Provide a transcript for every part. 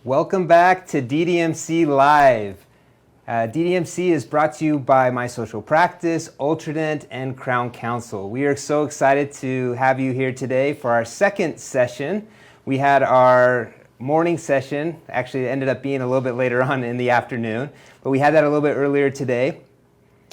Welcome back to DDMC Live. DDMC is brought to you by My Social Practice, Ultradent, and Crown Counsel. We are so excited to have you here today for our second session. We had our morning session, actually it ended up being a little bit later on in the afternoon, but we had that a little bit earlier today.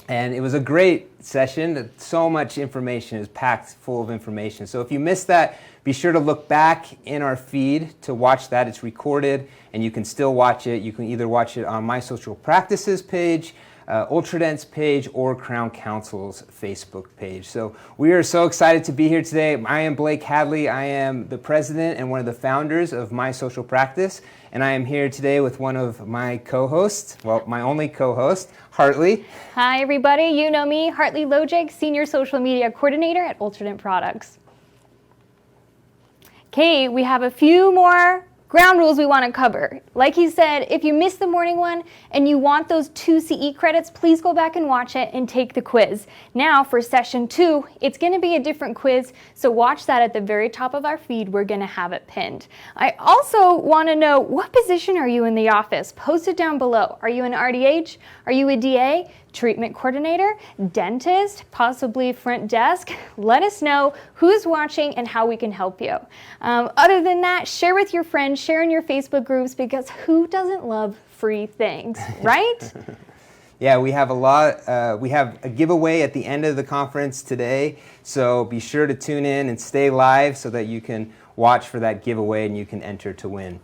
And it was a great session. So much information, is packed full of information. So if you missed that, be sure to look back in our feed to watch that. It's recorded and you can still watch it. You can either watch it on My Social Practices page, Ultradent's page, or Crown Counsel's Facebook page. So we are so excited to be here today. I am Blake Hadley. I am the president and one of the founders of My Social Practice. And I am here today with one of my co-hosts, well, my only co-host, Hartley. Hi, everybody. You know me, Hartley Lojic, Senior Social Media Coordinator at Ultradent Products. Okay, we have a few more ground rules we want to cover. Like he said, if you missed the morning one and you want those 2 CE credits, please go back and watch it and take the quiz. Now for session 2, it's going to be a different quiz, so watch that at the very top of our feed. We're going to have it pinned. I also want to know, what position are you in the office? Post it down below. Are you an RDH? Are you a DA? Treatment coordinator, dentist, possibly front desk? Let us know who's watching and how we can help you. Other than that, share with your friends, share in your Facebook groups, because who doesn't love free things, right? Yeah, we have a lot. We have a giveaway at the end of the conference today, so be sure to tune in and stay live so that you can watch for that giveaway and you can enter to win.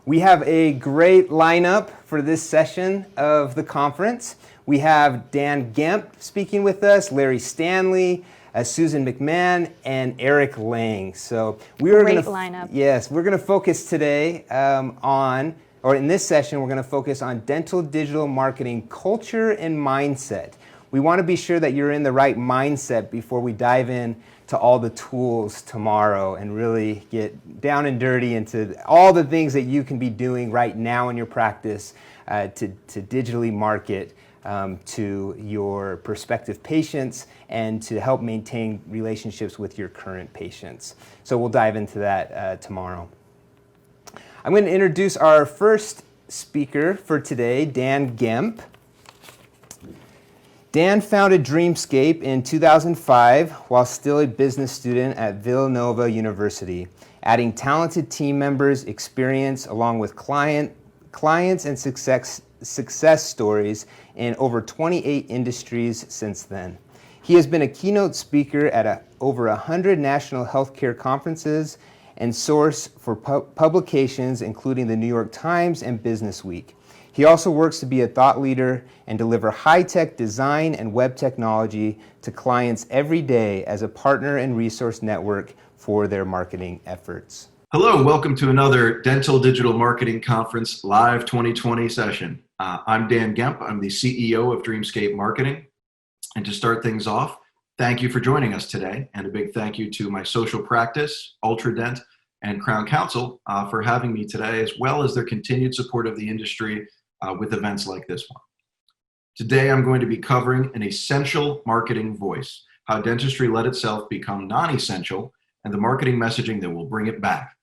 We have a great lineup for this session of the conference. We have Dan Gemp speaking with us, Larry Stanley, Susan McMahon, and Eric Lang. So we are going to lineup. Yes, we're going to focus today in this session, we're going to focus on dental digital marketing culture and mindset. We want to be sure that you're in the right mindset before we dive in to all the tools tomorrow and really get down and dirty into all the things that you can be doing right now in your practice to digitally market to your prospective patients and to help maintain relationships with your current patients. So we'll dive into that tomorrow. I'm going to introduce our first speaker for today, Dan Gemp. Dan founded Dreamscape in 2005 while still a business student at Villanova University, adding talented team members, experience, along with clients and success stories in over 28 industries since then. He has been a keynote speaker at over 100 national healthcare conferences and source for publications including the New York Times and Business Week. He also works to be a thought leader and deliver high-tech design and web technology to clients every day as a partner and resource network for their marketing efforts. Hello, welcome to another Dental Digital Marketing Conference Live 2020 session. I'm Dan Gemp. I'm the CEO of Dreamscape Marketing. And to start things off, thank you for joining us today. And a big thank you to My Social Practice, Ultradent, and Crown Counsel for having me today, as well as their continued support of the industry with events like this one. Today, I'm going to be covering an essential marketing voice, how dentistry let itself become non-essential, and the marketing messaging that will bring it back.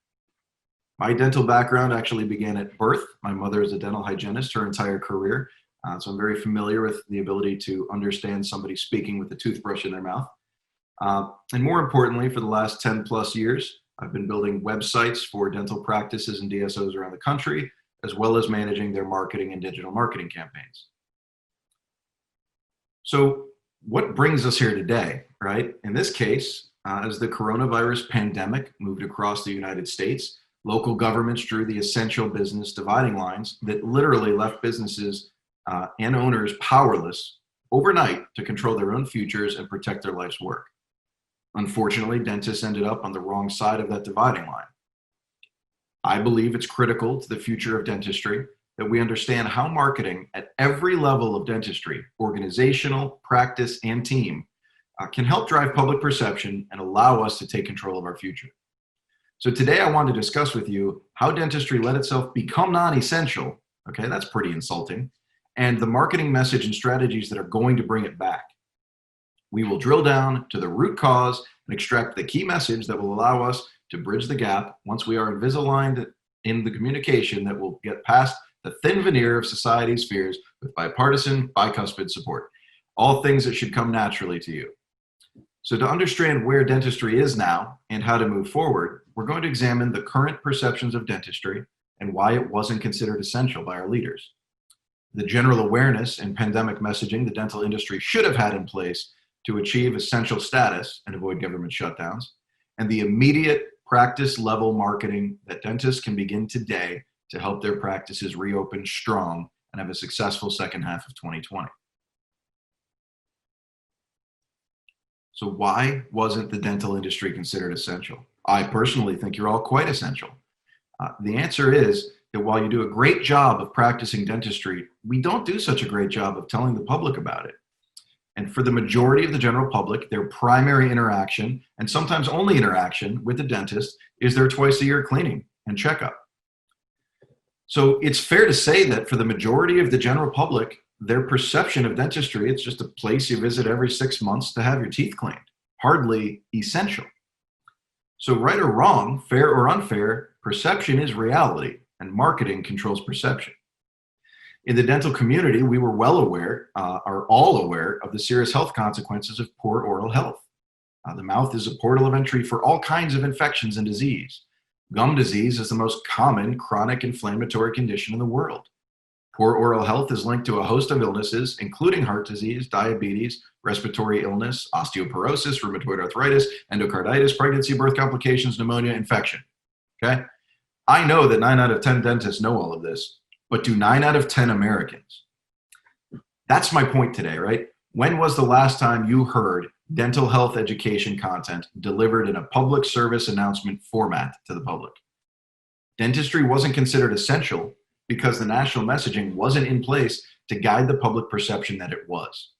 My dental background actually began at birth. My mother is a dental hygienist her entire career, so I'm very familiar with the ability to understand somebody speaking with a toothbrush in their mouth. And more importantly, for the last 10 plus years, I've been building websites for dental practices and DSOs around the country, as well as managing their marketing and digital marketing campaigns. So what brings us here today, right? In this case, as the coronavirus pandemic moved across the United States, local governments drew the essential business dividing lines that literally left businesses and owners powerless overnight to control their own futures and protect their life's work. Unfortunately, dentists ended up on the wrong side of that dividing line. I believe it's critical to the future of dentistry that we understand how marketing at every level of dentistry, organizational, practice, and team, can help drive public perception and allow us to take control of our future. So today I want to discuss with you how dentistry let itself become non-essential. Okay, that's pretty insulting. And the marketing message and strategies that are going to bring it back. We will drill down to the root cause and extract the key message that will allow us to bridge the gap once we are Invisaligned in the communication that will get past the thin veneer of society's fears with bipartisan, bicuspid support. All things that should come naturally to you. So to understand where dentistry is now and how to move forward, we're going to examine the current perceptions of dentistry and why it wasn't considered essential by our leaders. The general awareness and pandemic messaging the dental industry should have had in place to achieve essential status and avoid government shutdowns, and the immediate practice level marketing that dentists can begin today to help their practices reopen strong and have a successful second half of 2020. So why wasn't the dental industry considered essential? I personally think you're all quite essential. The answer is that while you do a great job of practicing dentistry, we don't do such a great job of telling the public about it. And for the majority of the general public, their primary interaction, and sometimes only interaction with the dentist, is their twice-a-year cleaning and checkup. So it's fair to say that for the majority of the general public, their perception of dentistry, it's just a place you visit every 6 months to have your teeth cleaned. Hardly essential. So right or wrong, fair or unfair, perception is reality, and marketing controls perception. In the dental community, we were well aware, are all aware of the serious health consequences of poor oral health. The mouth is a portal of entry for all kinds of infections and disease. Gum disease is the most common chronic inflammatory condition in the world. Poor oral health is linked to a host of illnesses, including heart disease, diabetes, respiratory illness, osteoporosis, rheumatoid arthritis, endocarditis, pregnancy, birth complications, pneumonia, infection. Okay? I know that 9 out of 10 dentists know all of this, but do 9 out of 10 Americans? That's my point today, right? When was the last time you heard dental health education content delivered in a public service announcement format to the public? Dentistry wasn't considered essential because the national messaging wasn't in place to guide the public perception that it was.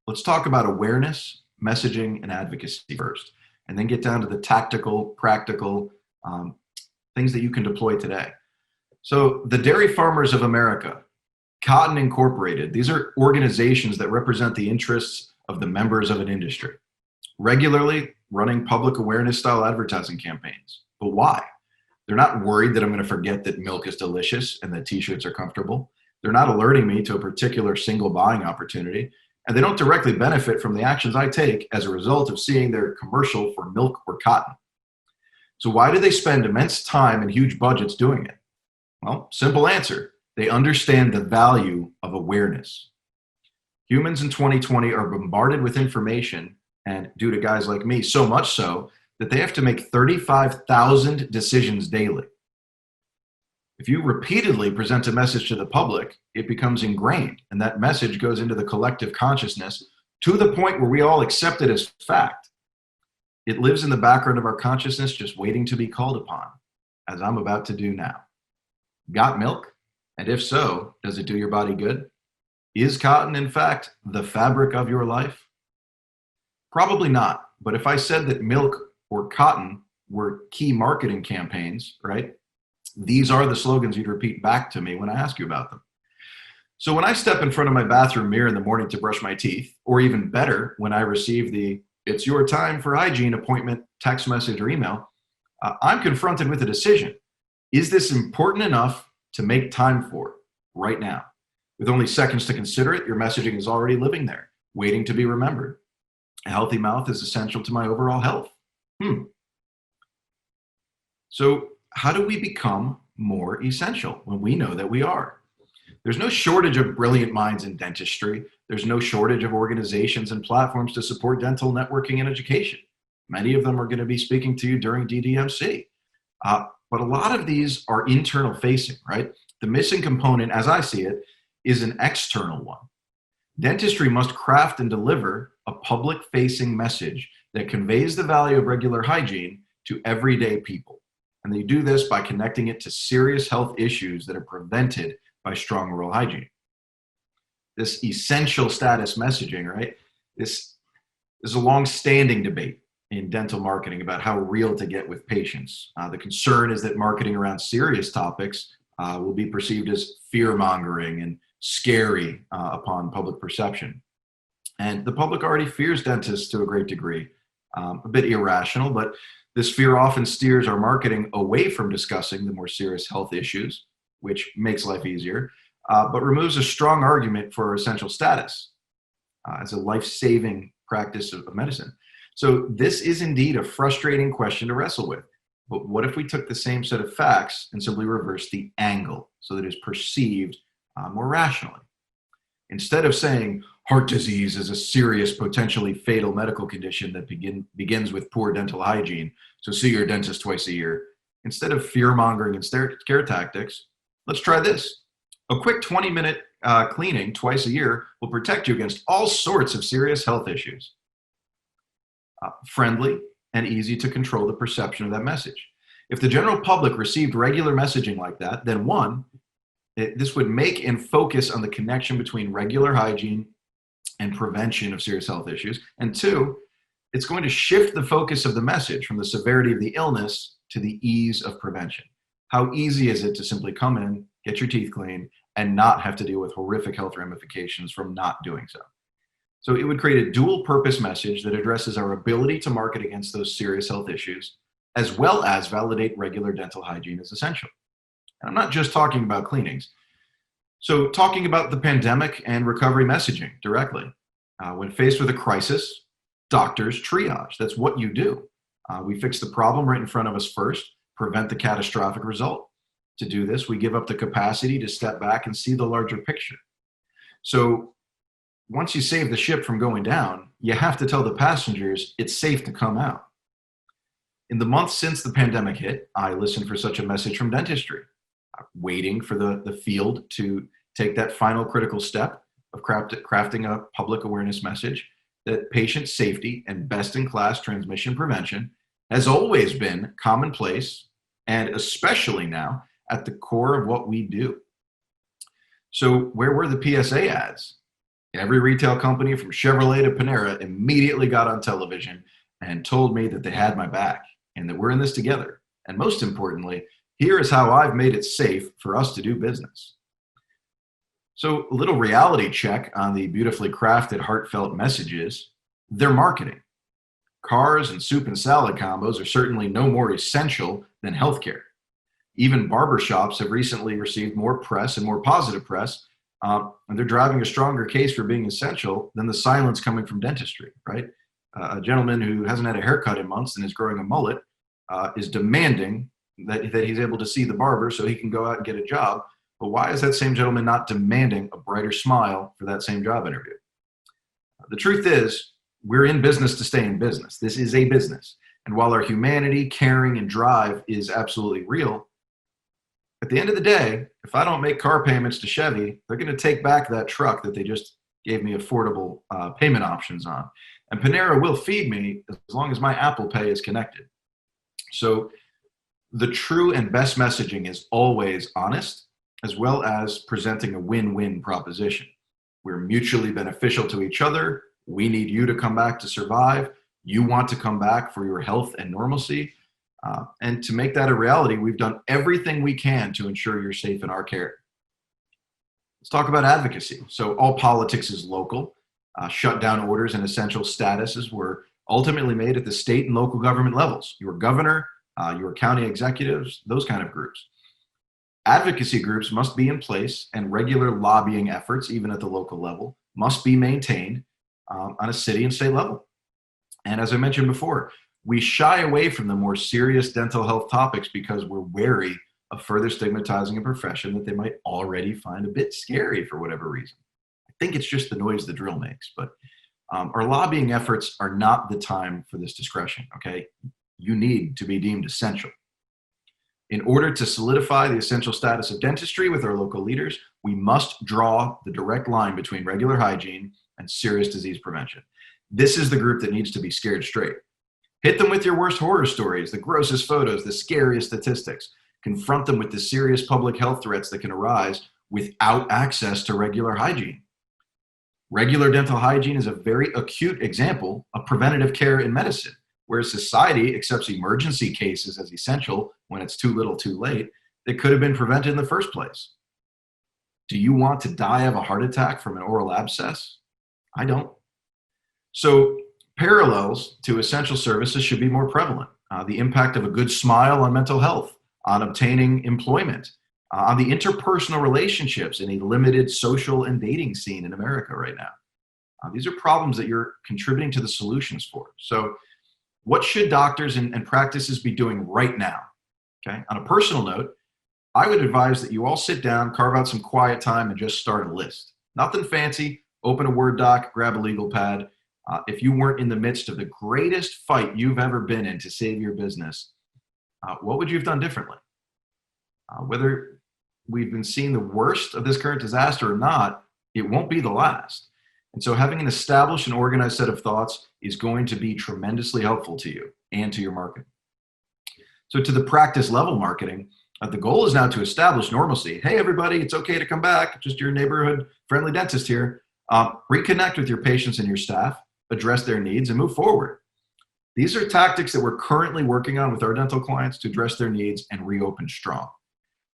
Let's talk about awareness, messaging, and advocacy first, and then get down to the tactical, practical things that you can deploy today. So the Dairy Farmers of America, Cotton Incorporated, these are organizations that represent the interests of the members of an industry, regularly running public awareness style advertising campaigns. But why? They're not worried that I'm going to forget that milk is delicious and that t-shirts are comfortable. They're not alerting me to a particular single buying opportunity, and they don't directly benefit from the actions I take as a result of seeing their commercial for milk or cotton. So why do they spend immense time and huge budgets doing it? Well, simple answer. They understand the value of awareness. Humans in 2020 are bombarded with information, and due to guys like me, so much so that they have to make 35,000 decisions daily. If you repeatedly present a message to the public, it becomes ingrained, and that message goes into the collective consciousness to the point where we all accept it as fact. It lives in the background of our consciousness, just waiting to be called upon, as I'm about to do now. Got milk? And if so, does it do your body good? Is cotton, in fact, the fabric of your life? Probably not. But if I said that milk or cotton were key marketing campaigns, right? These are the slogans you'd repeat back to me when I ask you about them. So when I step in front of my bathroom mirror in the morning to brush my teeth, or even better, when I receive the "it's your time for hygiene" appointment text message or email, I'm confronted with a decision. Is this important enough to make time for right now? With only seconds to consider it, your messaging is already living there, waiting to be remembered. A healthy mouth is essential to my overall health. So how do we become more essential when we know that we are? There's no shortage of brilliant minds in dentistry. There's no shortage of organizations and platforms to support dental networking and education. Many of them are going to be speaking to you during DDMC. But a lot of these are internal facing, right? The missing component, as I see it, is an external one. Dentistry must craft and deliver a public-facing message that conveys the value of regular hygiene to everyday people. And they do this by connecting it to serious health issues that are prevented by strong oral hygiene. This essential status messaging, right? This is a long-standing debate in dental marketing about how real to get with patients. The concern is that marketing around serious topics will be perceived as fear-mongering and scary upon public perception. And the public already fears dentists to a great degree, a bit irrational, but This fear often steers our marketing away from discussing the more serious health issues, which makes life easier, but removes a strong argument for essential status as a life-saving practice of medicine. So this is indeed a frustrating question to wrestle with. But what if we took the same set of facts and simply reversed the angle so that it is perceived more rationally? Instead of saying heart disease is a serious, potentially fatal medical condition that begins with poor dental hygiene, so see your dentist twice a year, instead of fear-mongering and scare tactics, let's try this. A quick 20-minute cleaning twice a year will protect you against all sorts of serious health issues. Friendly and easy to control the perception of that message. If the general public received regular messaging like that, then one, this would make and focus on the connection between regular hygiene and prevention of serious health issues. And two, it's going to shift the focus of the message from the severity of the illness to the ease of prevention. How easy is it to simply come in, get your teeth cleaned, and not have to deal with horrific health ramifications from not doing so? So it would create a dual purpose message that addresses our ability to market against those serious health issues, as well as validate regular dental hygiene as essential. And I'm not just talking about cleanings. So talking about the pandemic and recovery messaging directly. When faced with a crisis, doctors triage. That's what you do. We fix the problem right in front of us first, prevent the catastrophic result. To do this, we give up the capacity to step back and see the larger picture. So once you save the ship from going down, you have to tell the passengers it's safe to come out. In the months since the pandemic hit, I listened for such a message from dentistry, waiting for the field to take that final critical step of crafting a public awareness message that patient safety and best-in-class transmission prevention has always been commonplace, and especially now at the core of what we do. So where were the PSA ads? Every retail company from Chevrolet to Panera immediately got on television and told me that they had my back and that we're in this together. And most importantly, here is how I've made it safe for us to do business. So a little reality check on the beautifully crafted, heartfelt messages. They're marketing. Cars and soup and salad combos are certainly no more essential than healthcare. Even barbershops have recently received more press and more positive press, and they're driving a stronger case for being essential than the silence coming from dentistry, right? A gentleman who hasn't had a haircut in months and is growing a mullet is demanding that he's able to see the barber so he can go out and get a job. But why is that same gentleman not demanding a brighter smile for that same job interview? The truth is, we're in business to stay in business. This is a business. And while our humanity, caring, and drive is absolutely real, at the end of the day, if I don't make car payments to Chevy, they're going to take back that truck that they just gave me affordable payment options on. And Panera will feed me as long as my Apple Pay is connected. So the true and best messaging is always honest, as well as presenting a win-win proposition. We're mutually beneficial to each other. We need you to come back to survive. You want to come back for your health and normalcy. And to make that a reality, we've done everything we can to ensure you're safe in our care. Let's talk about advocacy. So all politics is local. Shutdown orders and essential statuses were ultimately made at the state and local government levels. Your governor, your county executives, those kind of groups. Advocacy groups must be in place, and regular lobbying efforts, even at the local level, must be maintained on a city and state level. And as I mentioned before, we shy away from the more serious dental health topics because we're wary of further stigmatizing a profession that they might already find a bit scary for whatever reason. I think it's just the noise the drill makes, but our lobbying efforts are not the time for this discretion, okay? You need to be deemed essential. In order to solidify the essential status of dentistry with our local leaders, we must draw the direct line between regular hygiene and serious disease prevention. This is the group that needs to be scared straight. Hit them with your worst horror stories, the grossest photos, the scariest statistics. Confront them with the serious public health threats that can arise without access to regular hygiene. Regular dental hygiene is a very acute example of preventative care in medicine, where society accepts emergency cases as essential when it's too little too late that could have been prevented in the first place. Do you want to die of a heart attack from an oral abscess? I don't. So parallels to essential services should be more prevalent. the impact of a good smile on mental health, on obtaining employment, on the interpersonal relationships in a limited social and dating scene in America right now. These are problems that you're contributing to the solutions for. So what should doctors and practices be doing right now? Okay. On a personal note, I would advise that you all sit down, carve out some quiet time, and just start a list. Nothing fancy. Open a Word doc, grab a legal pad. If you weren't in the midst of the greatest fight you've ever been in to save your business, what would you have done differently? Whether we've been seeing the worst of this current disaster or not, it won't be the last. And so having an established and organized set of thoughts is going to be tremendously helpful to you and to your marketing. So to the practice level marketing, the goal is now to establish normalcy. Hey, everybody, it's okay to come back. Just your neighborhood friendly dentist here. Reconnect with your patients and your staff, address their needs, and move forward. These are tactics that we're currently working on with our dental clients to address their needs and reopen strong.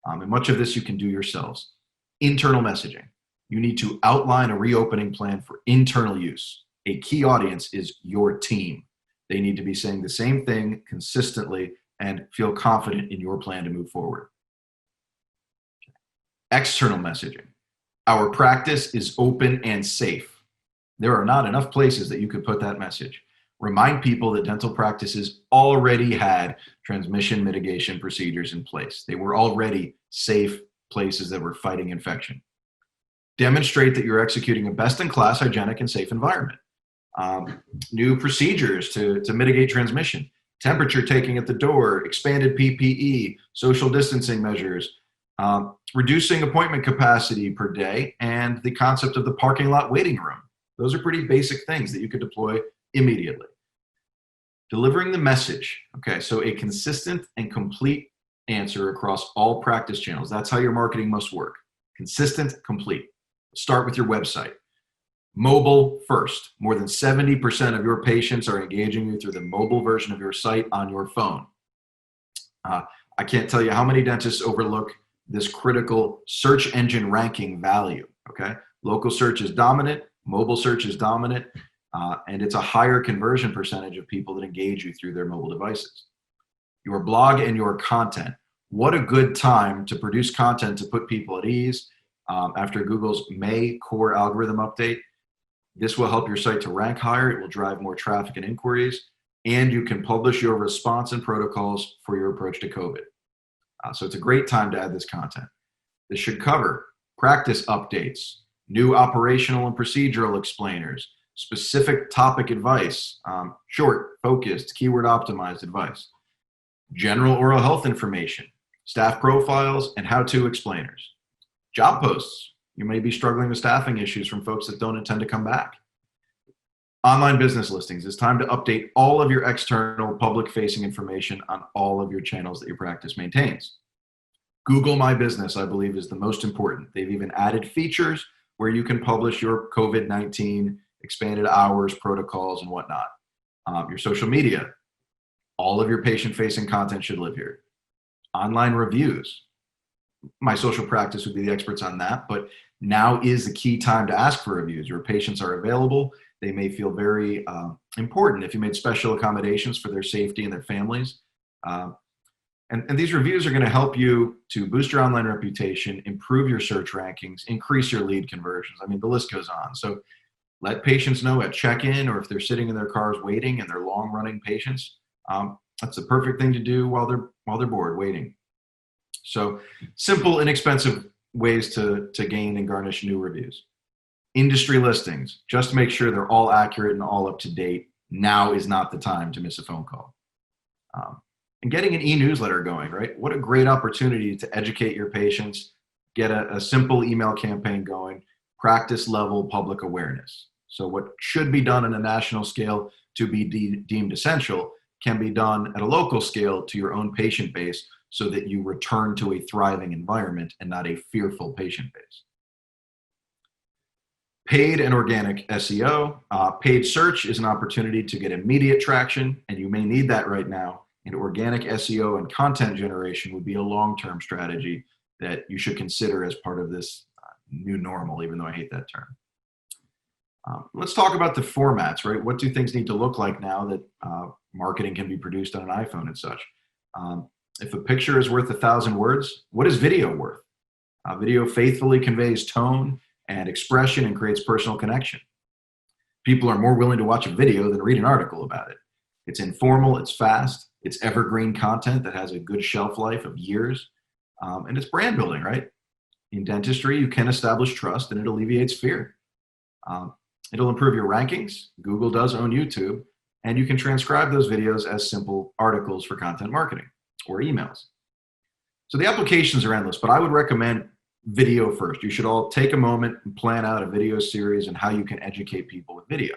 And much of this you can do yourselves. Internal messaging. You need to outline a reopening plan for internal use. A key audience is your team. They need to be saying the same thing consistently and feel confident in your plan to move forward. External messaging. Our practice is open and safe. There are not enough places that you could put that message. Remind people that dental practices already had transmission mitigation procedures in place. They were already safe places that were fighting infection. Demonstrate that you're executing a best-in-class, hygienic, and safe environment. New procedures to mitigate transmission. Temperature taking at the door, expanded PPE, social distancing measures, reducing appointment capacity per day, and the concept of the parking lot waiting room. Those are pretty basic things that you could deploy immediately. Delivering the message. Okay, so a consistent and complete answer across all practice channels. That's how your marketing must work. Consistent, complete. Start with your website. Mobile first. More than 70% of your patients are engaging you through the mobile version of your site on your phone. I can't tell you how many dentists overlook this critical search engine ranking value. Okay, local search is dominant, mobile search is dominant, and it's a higher conversion percentage of people that engage you through their mobile devices. Your blog and your content. What a good time to produce content to put people at ease after Google's May core algorithm update. This will help your site to rank higher. It will drive more traffic and inquiries, and you can publish your response and protocols for your approach to COVID. So it's a great time to add this content. This should cover practice updates, new operational and procedural explainers, specific topic advice, short, focused, keyword optimized advice, general oral health information, staff profiles, and how-to explainers. Job posts. You may be struggling with staffing issues from folks that don't intend to come back. Online business listings. It's time to update all of your external public-facing information on all of your channels that your practice maintains. Google My Business, I believe, is the most important. They've even added features where you can publish your COVID-19 expanded hours, protocols, and whatnot. Your social media. All of your patient-facing content should live here. Online reviews. My social practice would be the experts on that, but now is the key time to ask for reviews. Your patients are available. They may feel very important if you made special accommodations for their safety and their families. And these reviews are going to help you to boost your online reputation, improve your search rankings, increase your lead conversions. I mean, the list goes on. So let patients know at check-in, or if they're sitting in their cars waiting and they're long-running patients, that's the perfect thing to do while they're bored waiting. So simple, inexpensive ways to gain and garnish new reviews. Industry listings, just make sure they're all accurate and all up to date. Now is not the time to miss a phone call. And getting an e-newsletter going, right? What a great opportunity to educate your patients, get a simple email campaign going, practice level public awareness. So what should be done on a national scale to be deemed essential can be done at a local scale to your own patient base, so that you return to a thriving environment and not a fearful patient base. Paid and organic SEO. Paid search is an opportunity to get immediate traction, and you may need that right now. And organic SEO and content generation would be a long-term strategy that you should consider as part of this new normal, even though I hate that term. Let's talk about the formats, right? What do things need to look like now that marketing can be produced on an iPhone and such? If a picture is worth 1,000 words, what is video worth? Video faithfully conveys tone and expression and creates personal connection. People are more willing to watch a video than read an article about it. It's informal, it's fast, it's evergreen content that has a good shelf life of years, and it's brand building, right? In dentistry, you can establish trust and it alleviates fear. It'll improve your rankings. Google does own YouTube, and you can transcribe those videos as simple articles for content marketing or emails. So the applications are endless, but I would recommend video first. You should all take a moment and plan out a video series and how you can educate people with video.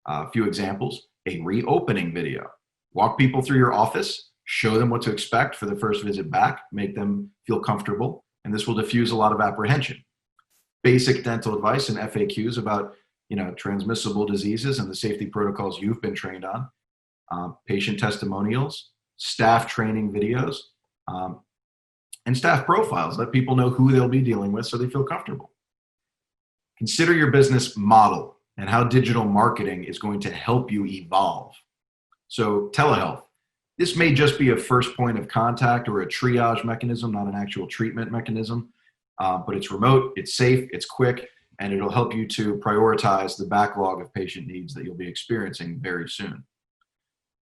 A few examples: a reopening video. Walk people through your office, show them what to expect for the first visit back, make them feel comfortable, and this will diffuse a lot of apprehension. Basic dental advice and FAQs about transmissible diseases and the safety protocols you've been trained on, patient testimonials, staff training videos, and staff profiles. Let people know who they'll be dealing with so they feel comfortable. Consider your business model and how digital marketing is going to help you evolve. So telehealth. This may just be a first point of contact or a triage mechanism, not an actual treatment mechanism, but it's remote, it's safe, it's quick, and it'll help you to prioritize the backlog of patient needs that you'll be experiencing very soon.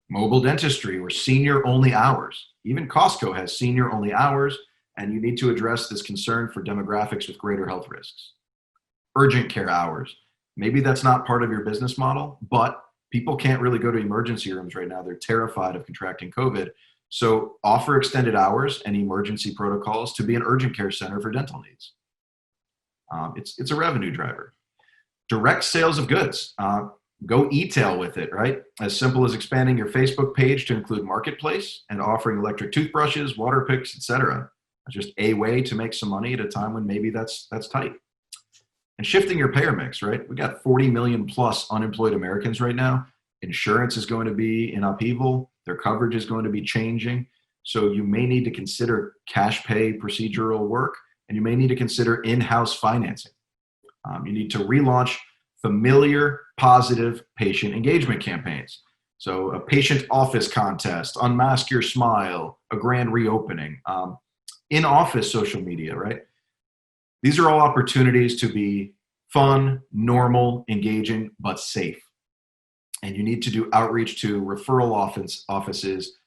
Mobile dentistry or senior-only hours. Even Costco has senior-only hours, and you need to address this concern for demographics with greater health risks. Urgent care hours. Maybe that's not part of your business model, but people can't really go to emergency rooms right now. They're terrified of contracting COVID. So offer extended hours and emergency protocols to be an urgent care center for dental needs. It's a revenue driver. Direct sales of goods. Go e-tail with it, right? As simple as expanding your Facebook page to include marketplace and offering electric toothbrushes, water picks, etc. Just a way to make some money at a time when maybe that's tight. And shifting your payer mix, right? We got 40 million plus unemployed Americans right now. Insurance is going to be in upheaval. Their coverage is going to be changing. So you may need to consider cash pay procedural work, and you may need to consider in-house financing. You need to relaunch familiar, positive patient engagement campaigns. So a patient office contest, unmask your smile, a grand reopening, in-office social media, right? These are all opportunities to be fun, normal, engaging, but safe. And you need to do outreach to referral offices,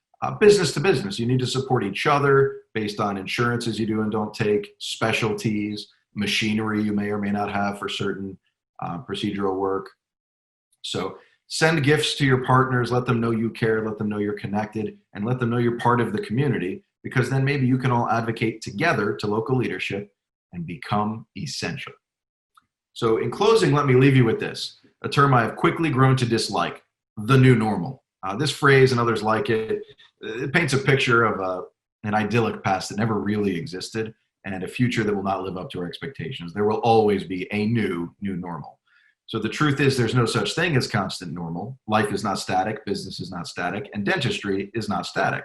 business to business. You need to support each other based on insurances you do and don't take, specialties, machinery you may or may not have for certain procedural work. So send gifts to your partners, let them know you care, let them know you're connected, and let them know you're part of the community, because then maybe you can all advocate together to local leadership and become essential. So in closing, let me leave you with this, a term I have quickly grown to dislike: the new normal. This phrase and others like it paints a picture of an idyllic past that never really existed and a future that will not live up to our expectations. There will always be a new normal. So the truth is there's no such thing as constant normal. Life is not static, business is not static, and dentistry is not static.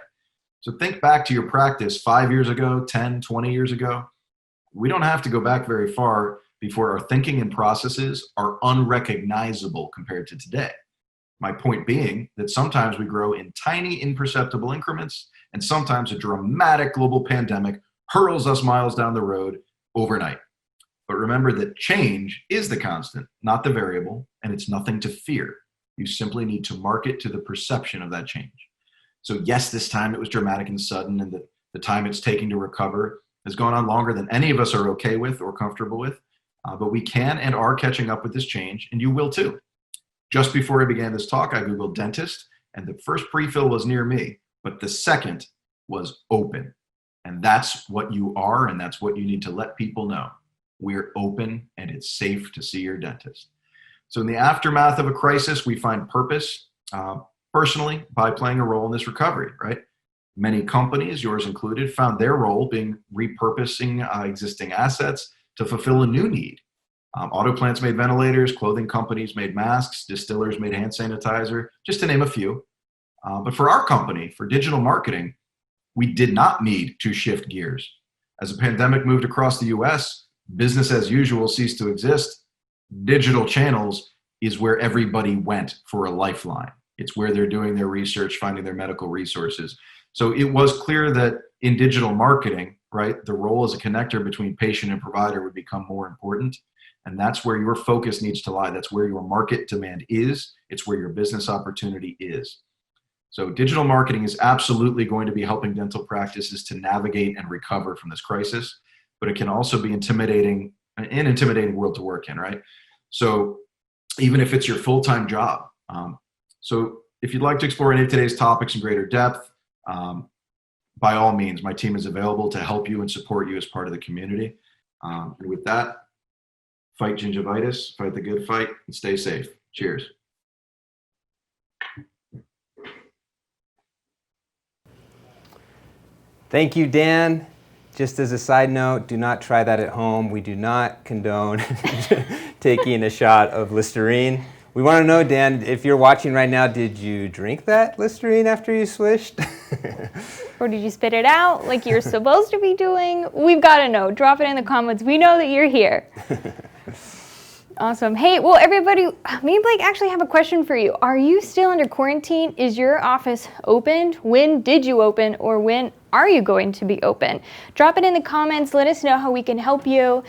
So think back to your practice 5 years ago, 10, 20 years ago. We don't have to go back very far before our thinking and processes are unrecognizable compared to today. My point being that sometimes we grow in tiny, imperceptible increments, and sometimes a dramatic global pandemic hurls us miles down the road overnight. But remember that change is the constant, not the variable, and it's nothing to fear. You simply need to market to the perception of that change. So yes, this time it was dramatic and sudden, and the time it's taking to recover has gone on longer than any of us are okay with or comfortable with. But we can and are catching up with this change, and you will too. Just before I began this talk, I Googled dentist, and the first pre-fill was near me, but the second was open. And that's what you are, and that's what you need to let people know. We're open, and it's safe to see your dentist. So in the aftermath of a crisis, we find purpose, personally, by playing a role in this recovery, right? Many companies, yours included, found their role being repurposing existing assets to fulfill a new need. Auto plants made ventilators, clothing companies made masks, distillers made hand sanitizer, just to name a few. But for our company, for digital marketing, we did not need to shift gears. As the pandemic moved across the US, business as usual ceased to exist. Digital channels is where everybody went for a lifeline. It's where they're doing their research, finding their medical resources. So it was clear that in digital marketing, right, the role as a connector between patient and provider would become more important. And that's where your focus needs to lie. That's where your market demand is. It's where your business opportunity is. So digital marketing is absolutely going to be helping dental practices to navigate and recover from this crisis, but it can also be an intimidating world to work in, right? So even if it's your full-time job. So if you'd like to explore any of today's topics in greater depth, by all means, my team is available to help you and support you as part of the community. And with that, fight gingivitis, fight the good fight, and stay safe. Cheers. Thank you, Dan. Just as a side note, do not try that at home. We do not condone taking a shot of Listerine. We want to know, Dan, if you're watching right now, did you drink that Listerine after you swished? Or did you spit it out like you're supposed to be doing? We've got to know. Drop it in the comments. We know that you're here. Awesome. Hey, well, everybody, me and Blake actually have a question for you. Are you still under quarantine? Is your office opened? When did you open, or when are you going to be open? Drop it in the comments. Let us know how we can help you,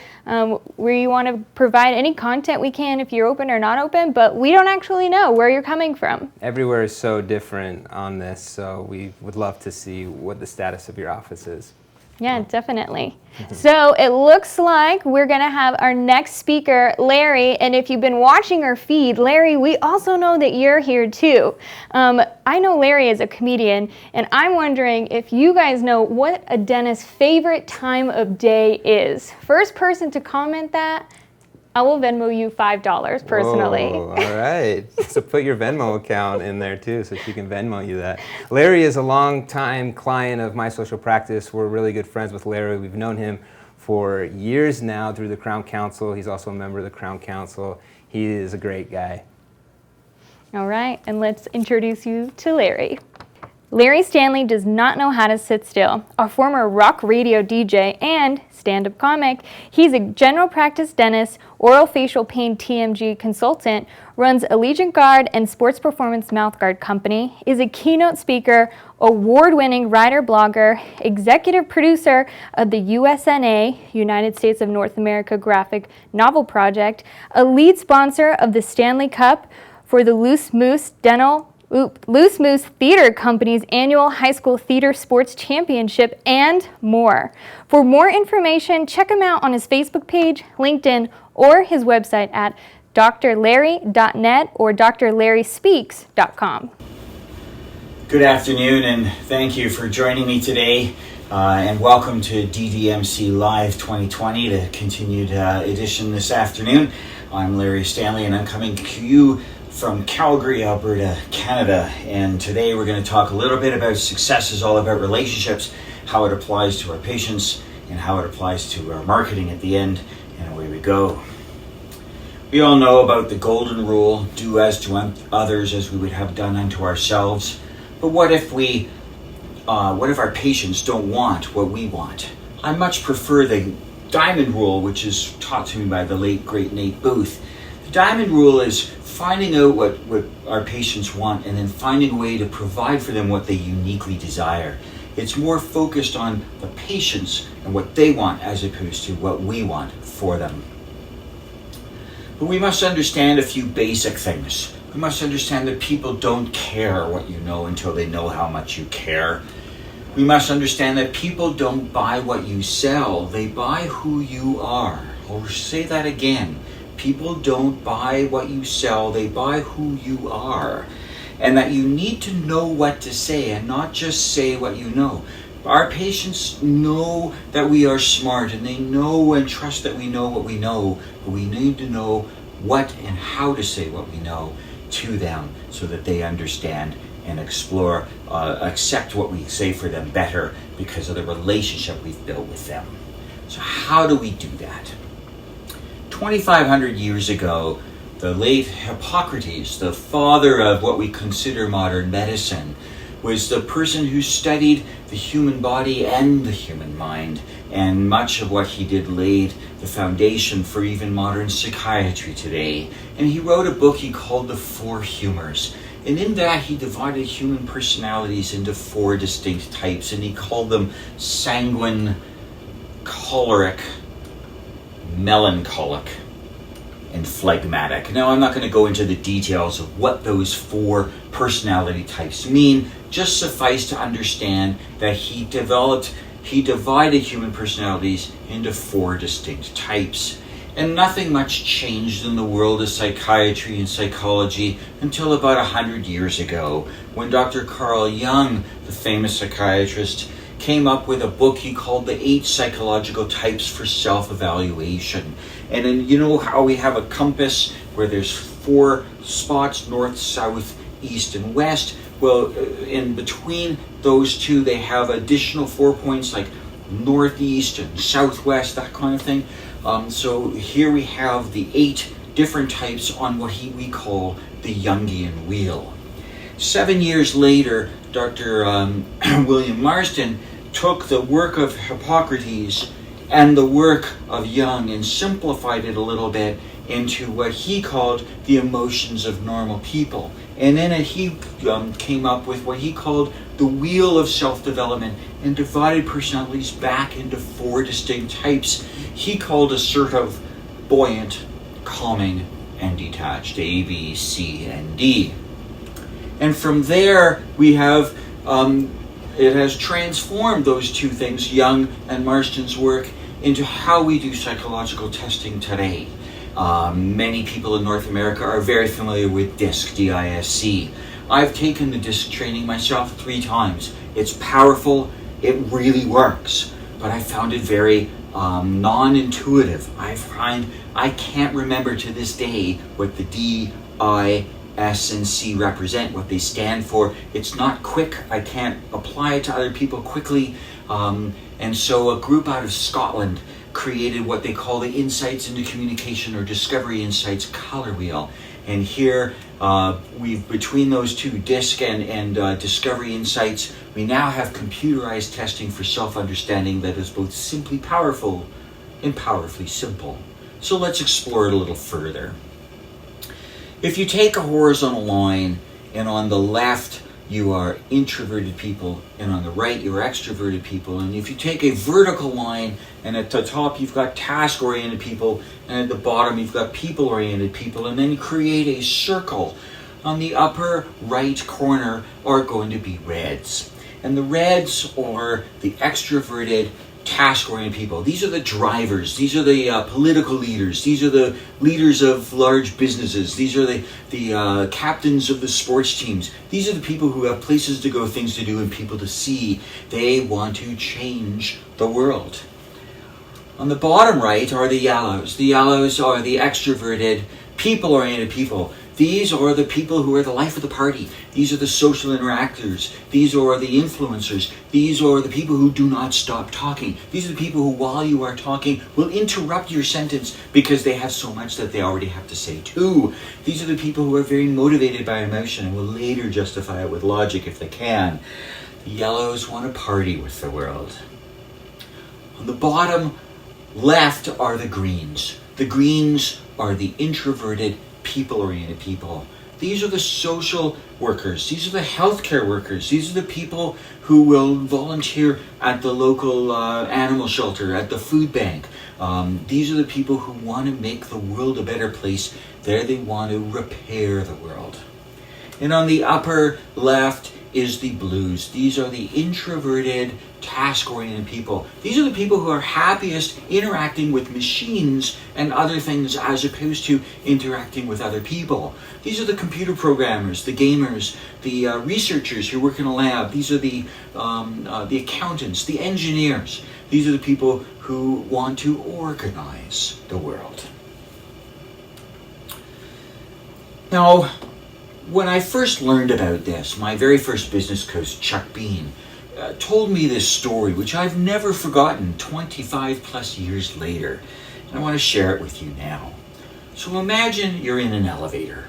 where you want to provide any content we can if you're open or not open, but we don't actually know where you're coming from. Everywhere is so different on this, so we would love to see what the status of your office is. Yeah, definitely. So it looks like we're going to have our next speaker, Larry. And if you've been watching our feed, Larry, we also know that you're here too. I know Larry is a comedian, and I'm wondering if you guys know what a dentist's favorite time of day is. First person to comment that, I will Venmo you $5 personally. Whoa, all right. So put your Venmo account in there too so she can Venmo you that. Larry is a longtime client of My Social Practice. We're really good friends with Larry. We've known him for years now through the Crown Council. He's also a member of the Crown Council. He is a great guy. All right, and let's introduce you to Larry. Larry Stanley does not know how to sit still. A former rock radio DJ and stand-up comic, he's a general practice dentist, oral facial pain TMG consultant, runs Allegiant Guard and Sports Performance Mouthguard Company, is a keynote speaker, award-winning writer blogger, executive producer of the USNA, United States of North America Graphic Novel Project, a lead sponsor of the Stanley Cup for the Loose Moose Theater Company's annual high school theater sports championship, and more. For more information, check him out on his Facebook page, LinkedIn, or his website at drlarry.net or drlarryspeaks.com. Good afternoon, and thank you for joining me today, and welcome to DDMC Live 2020, the continued edition this afternoon. I'm Larry Stanley, and I'm coming to you from Calgary, Alberta, Canada, and today we're going to talk a little bit about success is all about relationships, how it applies to our patients, and how it applies to our marketing at the end, and away we go. We all know about the golden rule, do as to others as we would have done unto ourselves, but what if our patients don't want what we want? I much prefer the diamond rule, which is taught to me by the late, great Nate Booth. The diamond rule is finding out what our patients want and then finding a way to provide for them what they uniquely desire. It's more focused on the patients and what they want as opposed to what we want for them. But we must understand a few basic things. We must understand that people don't care what you know until they know how much you care. We must understand that people don't buy what you sell, they buy who you are. I'll say that again. People don't buy what you sell, they buy who you are. And that you need to know what to say and not just say what you know. Our patients know that we are smart and they know and trust that we know what we know, but we need to know what and how to say what we know to them so that they understand and explore, accept what we say for them better because of the relationship we've built with them. So how do we do that? 2,500 years ago, the late Hippocrates, the father of what we consider modern medicine, was the person who studied the human body and the human mind. and much of what he did laid the foundation for even modern psychiatry today. And he wrote a book he called The Four Humors. And in that, he divided human personalities into four distinct types, and he called them sanguine, choleric, melancholic, and phlegmatic. Now, I'm not going to go into the details of what those four personality types mean. Just suffice to understand that he divided human personalities into four distinct types. And nothing much changed in the world of psychiatry and psychology until about 100 years ago, when Dr. Carl Jung, the famous psychiatrist, came up with a book he called The 8 Psychological Types for Self-Evaluation. And then, you know how we have a compass where there's 4 spots, north, south, east, and west? Well, in between those two, they have additional 4 points like northeast and southwest, that kind of thing. So here we have the 8 different types on what we call the Jungian wheel. 7 years later, Dr. William Marsden took the work of Hippocrates and the work of Jung and simplified it a little bit into what he called the emotions of normal people. And in it, he came up with what he called the wheel of self-development and divided personalities back into 4 distinct types. He called assertive, buoyant, calming, and detached, A, B, C, and D. And from there, we have, it has transformed those 2 things, Jung and Marsden's work, into how we do psychological testing today. Many people in North America are very familiar with DISC, D-I-S-C. I've taken the DISC training myself 3 times. It's powerful, it really works, but I found it very non-intuitive. I can't remember to this day what the D, I, S, and C represent, what they stand for. It's not quick. I can't apply it to other people quickly. And so a group out of Scotland created what they call the Insights into Communication or Discovery Insights color wheel. And here, between those 2, DISC and Discovery Insights, we now have computerized testing for self-understanding that is both simply powerful and powerfully simple. So let's explore it a little further. If you take a horizontal line, and on the left you are introverted people, and on the right you are extroverted people, and if you take a vertical line, and at the top you've got task-oriented people, and at the bottom you've got people-oriented people, and then you create a circle, on the upper right corner are going to be reds. And the reds are the extroverted, task-oriented people. These are the drivers. These are the political leaders. These are the leaders of large businesses. These are the captains of the sports teams. These are the people who have places to go, things to do, and people to see. They want to change the world. On the bottom right are the yellows. The yellows are the extroverted, people-oriented people. These are the people who are the life of the party. These are the social interactors. These are the influencers. These are the people who do not stop talking. These are the people who, while you are talking, will interrupt your sentence because they have so much that they already have to say too. These are the people who are very motivated by emotion and will later justify it with logic if they can. The yellows want to party with the world. On the bottom left are the greens. The greens are the introverted, people-oriented people. These are the social workers. These are the healthcare workers. These are the people who will volunteer at the local animal shelter, at the food bank. These are the people who want to make the world a better place. There they want to repair the world. And on the upper left is the blues. These are the introverted, task-oriented people. These are the people who are happiest interacting with machines and other things as opposed to interacting with other people. These are the computer programmers, the gamers, the researchers who work in a lab. These are the accountants, the engineers. These are the people who want to organize the world. Now, when I first learned about this, my very first business coach, Chuck Bean, told me this story, which I've never forgotten 25 plus years later. And I want to share it with you now. So imagine you're in an elevator.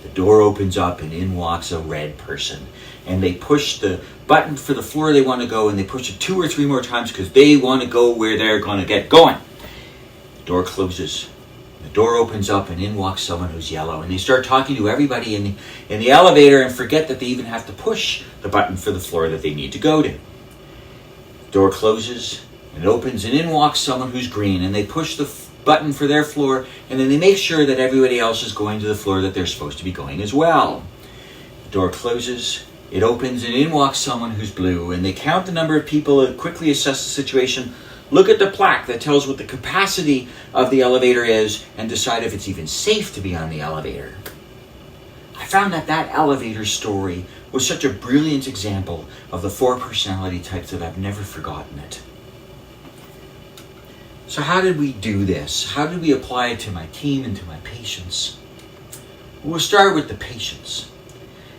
The door opens up and in walks a red person. And they push the button for the floor they want to go, and they push it 2 or 3 more times because they want to go where they're going to get going. The door closes. The door opens up and in walks someone who's yellow. And they start talking to everybody in the elevator and forget that they even have to push the button for the floor that they need to go to. The door closes and it opens and in walks someone who's green. And they push the button for their floor, and then they make sure that everybody else is going to the floor that they're supposed to be going as well. The door closes. It opens and in walks someone who's blue, and they count the number of people and quickly assess the situation, look at the plaque that tells what the capacity of the elevator is, and decide if it's even safe to be on the elevator. I found that elevator story was such a brilliant example of the 4 personality types that I've never forgotten it. So how did we do this? How did we apply it to my team and to my patients? We'll start with the patients.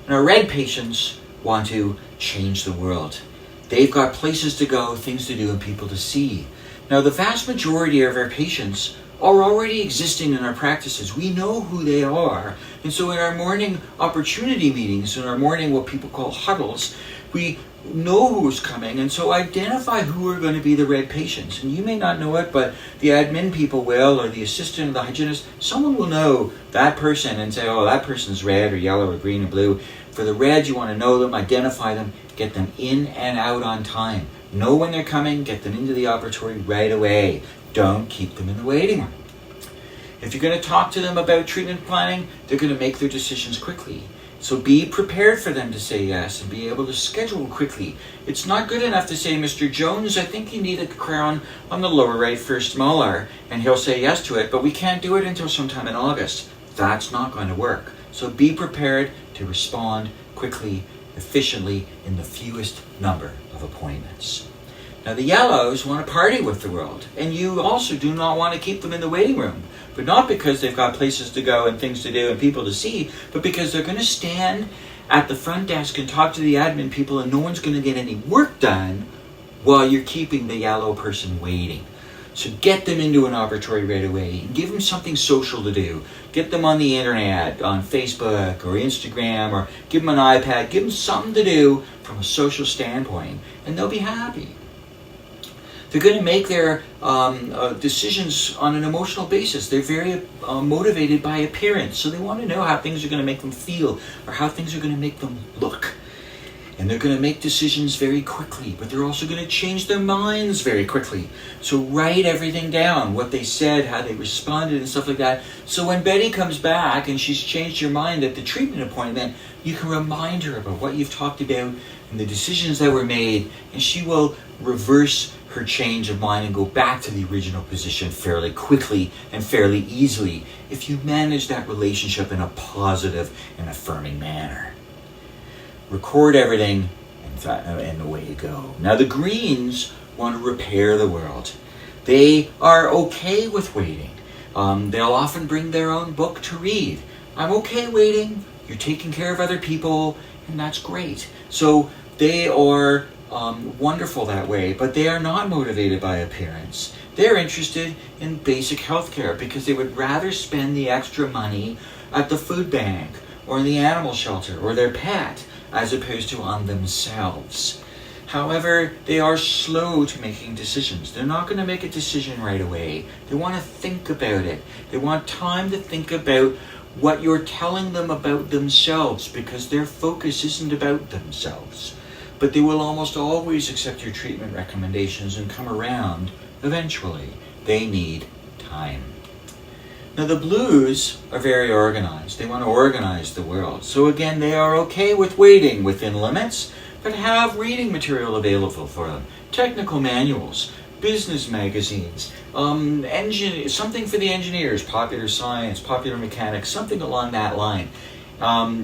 And our red patients want to change the world. They've got places to go, things to do, and people to see. Now, the vast majority of our patients are already existing in our practices. We know who they are. And so in our morning opportunity meetings, in our morning what people call huddles, we know who's coming, and so identify who are going to be the red patients. And you may not know it, but the admin people will, or the assistant or the hygienist, someone will know that person and say, oh, that person's red or yellow or green or blue. For the red, you want to know them, identify them, get them in and out on time. Know when they're coming, get them into the operatory right away. Don't keep them in the waiting room. If you're going to talk to them about treatment planning, they're going to make their decisions quickly. So be prepared for them to say yes and be able to schedule quickly. It's not good enough to say, Mr. Jones, I think you need a crown on the lower right first molar, and he'll say yes to it, but we can't do it until sometime in August. That's not going to work. So be prepared to respond quickly, efficiently, in the fewest number of appointments. Now the yellows want to party with the world, and you also do not want to keep them in the waiting room. But not because they've got places to go and things to do and people to see, but because they're going to stand at the front desk and talk to the admin people, and no one's going to get any work done while you're keeping the yellow person waiting. So get them into an operatory right away and give them something social to do. Get them on the internet, on Facebook or Instagram, or give them an iPad. Give them something to do from a social standpoint, and they'll be happy. They're going to make their decisions on an emotional basis. They're very motivated by appearance. So they want to know how things are going to make them feel or how things are going to make them look. And they're going to make decisions very quickly, but they're also going to change their minds very quickly. So write everything down, what they said, how they responded, and stuff like that. So when Betty comes back and she's changed her mind at the treatment appointment, you can remind her about what you've talked about and the decisions that were made, and she will reverse her change of mind and go back to the original position fairly quickly and fairly easily if you manage that relationship in a positive and affirming manner. Record everything and away you go. Now the greens want to repair the world. They are okay with waiting. They'll often bring their own book to read. I'm okay waiting. You're taking care of other people, and that's great. So they are wonderful that way, but they are not motivated by appearance. They're interested in basic health care because they would rather spend the extra money at the food bank or in the animal shelter or their pet as opposed to on themselves. However, they are slow to making decisions. They're not going to make a decision right away. They want to think about it. They want time to think about what you're telling them about themselves because their focus isn't about themselves. But they will almost always accept your treatment recommendations and come around eventually. They need time. Now the blues are very organized. They want to organize the world. So again, they are okay with waiting within limits, but have reading material available for them. Technical manuals, business magazines, something for the engineers, popular science, popular mechanics, something along that line.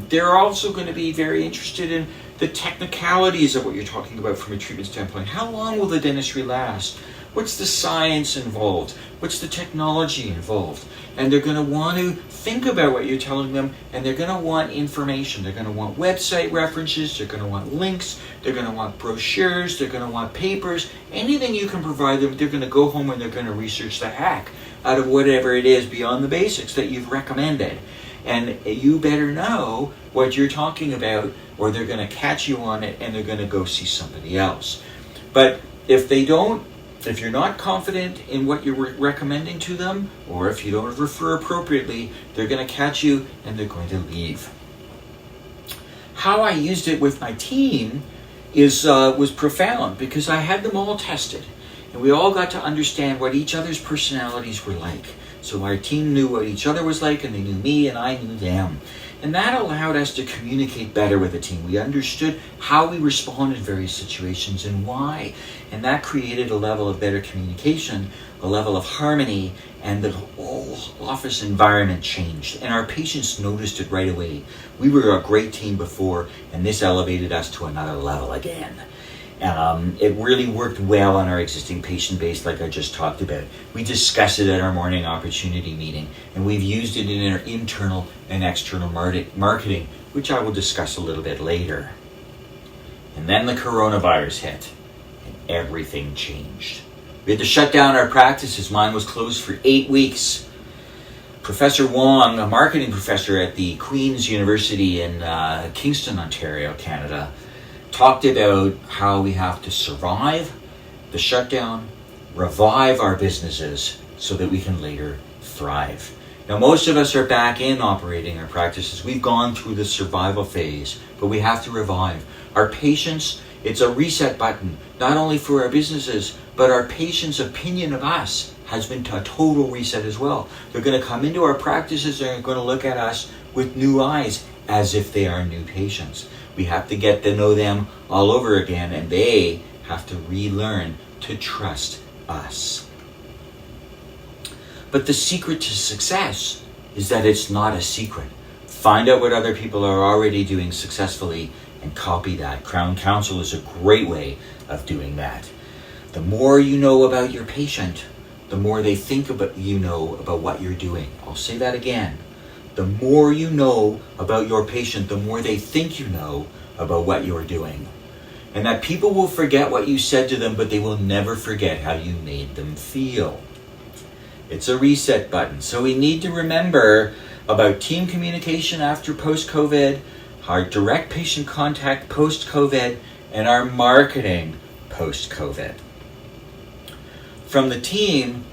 They're also going to be very interested in the technicalities of what you're talking about from a treatment standpoint. How long will the dentistry last? What's the science involved? What's the technology involved? And they're going to want to think about what you're telling them, and they're going to want information. They're going to want website references. They're going to want links. They're going to want brochures. They're going to want papers. Anything you can provide them, they're going to go home and they're going to research the heck out of whatever it is beyond the basics that you've recommended. And you better know what you're talking about, or they're going to catch you on it and they're going to go see somebody else. But if you're not confident in what you're recommending to them, or if you don't refer appropriately, they're going to catch you and they're going to leave. How I used it with my team was profound, because I had them all tested and we all got to understand what each other's personalities were like. So our team knew what each other was like, and they knew me and I knew them. And that allowed us to communicate better with the team. We understood how we responded in various situations and why. And that created a level of better communication, a level of harmony, and the whole office environment changed. And our patients noticed it right away. We were a great team before, and this elevated us to another level again. It really worked well on our existing patient base, like I just talked about. We discussed it at our morning opportunity meeting, and we've used it in our internal and external marketing, which I will discuss a little bit later. And then the coronavirus hit, and everything changed. We had to shut down our practices. Mine was closed for 8 weeks. Professor Wong, a marketing professor at the Queen's University in Kingston, Ontario, Canada, talked about how we have to survive the shutdown, revive our businesses so that we can later thrive. Now, most of us are back in operating our practices. We've gone through the survival phase, but we have to revive. Our patients, it's a reset button, not only for our businesses, but our patients' opinion of us has been a total reset as well. They're going to come into our practices, they're going to look at us with new eyes as if they are new patients. We have to get to know them all over again, and they have to relearn to trust us. But the secret to success is that it's not a secret. Find out what other people are already doing successfully and copy that. Crown Counsel is a great way of doing that. The more you know about your patient, the more they think about about what you're doing. I'll say that again. The more you know about your patient, the more they think you know about what you're doing. And that people will forget what you said to them, but they will never forget how you made them feel. It's a reset button. So we need to remember about team communication after post-COVID, our direct patient contact post-COVID, and our marketing post-COVID. From the team,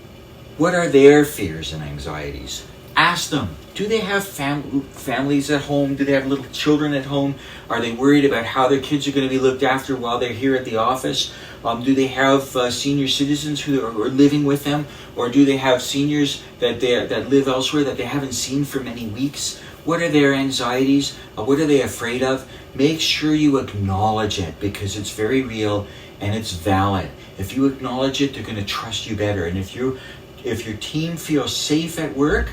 what are their fears and anxieties? Ask them, do they have families at home? Do they have little children at home? Are they worried about how their kids are going to be looked after while they're here at the office? Do they have senior citizens who are living with them? Or do they have seniors that live elsewhere that they haven't seen for many weeks? What are their anxieties? What are they afraid of? Make sure you acknowledge it, because it's very real and it's valid. If you acknowledge it, they're going to trust you better. And if your team feels safe at work,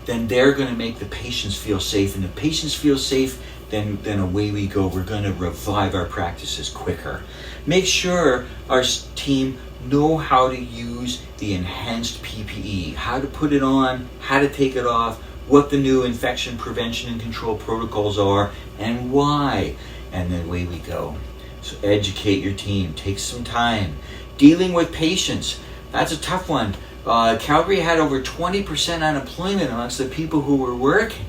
then they're going to make the patients feel safe. And if patients feel safe, then away we go. We're going to revive our practices quicker. Make sure our team know how to use the enhanced PPE, how to put it on, how to take it off, what the new infection prevention and control protocols are, and why. And then away we go. So educate your team. Take some time. Dealing with patients, that's a tough one. Calgary had over 20% unemployment amongst the people who were working.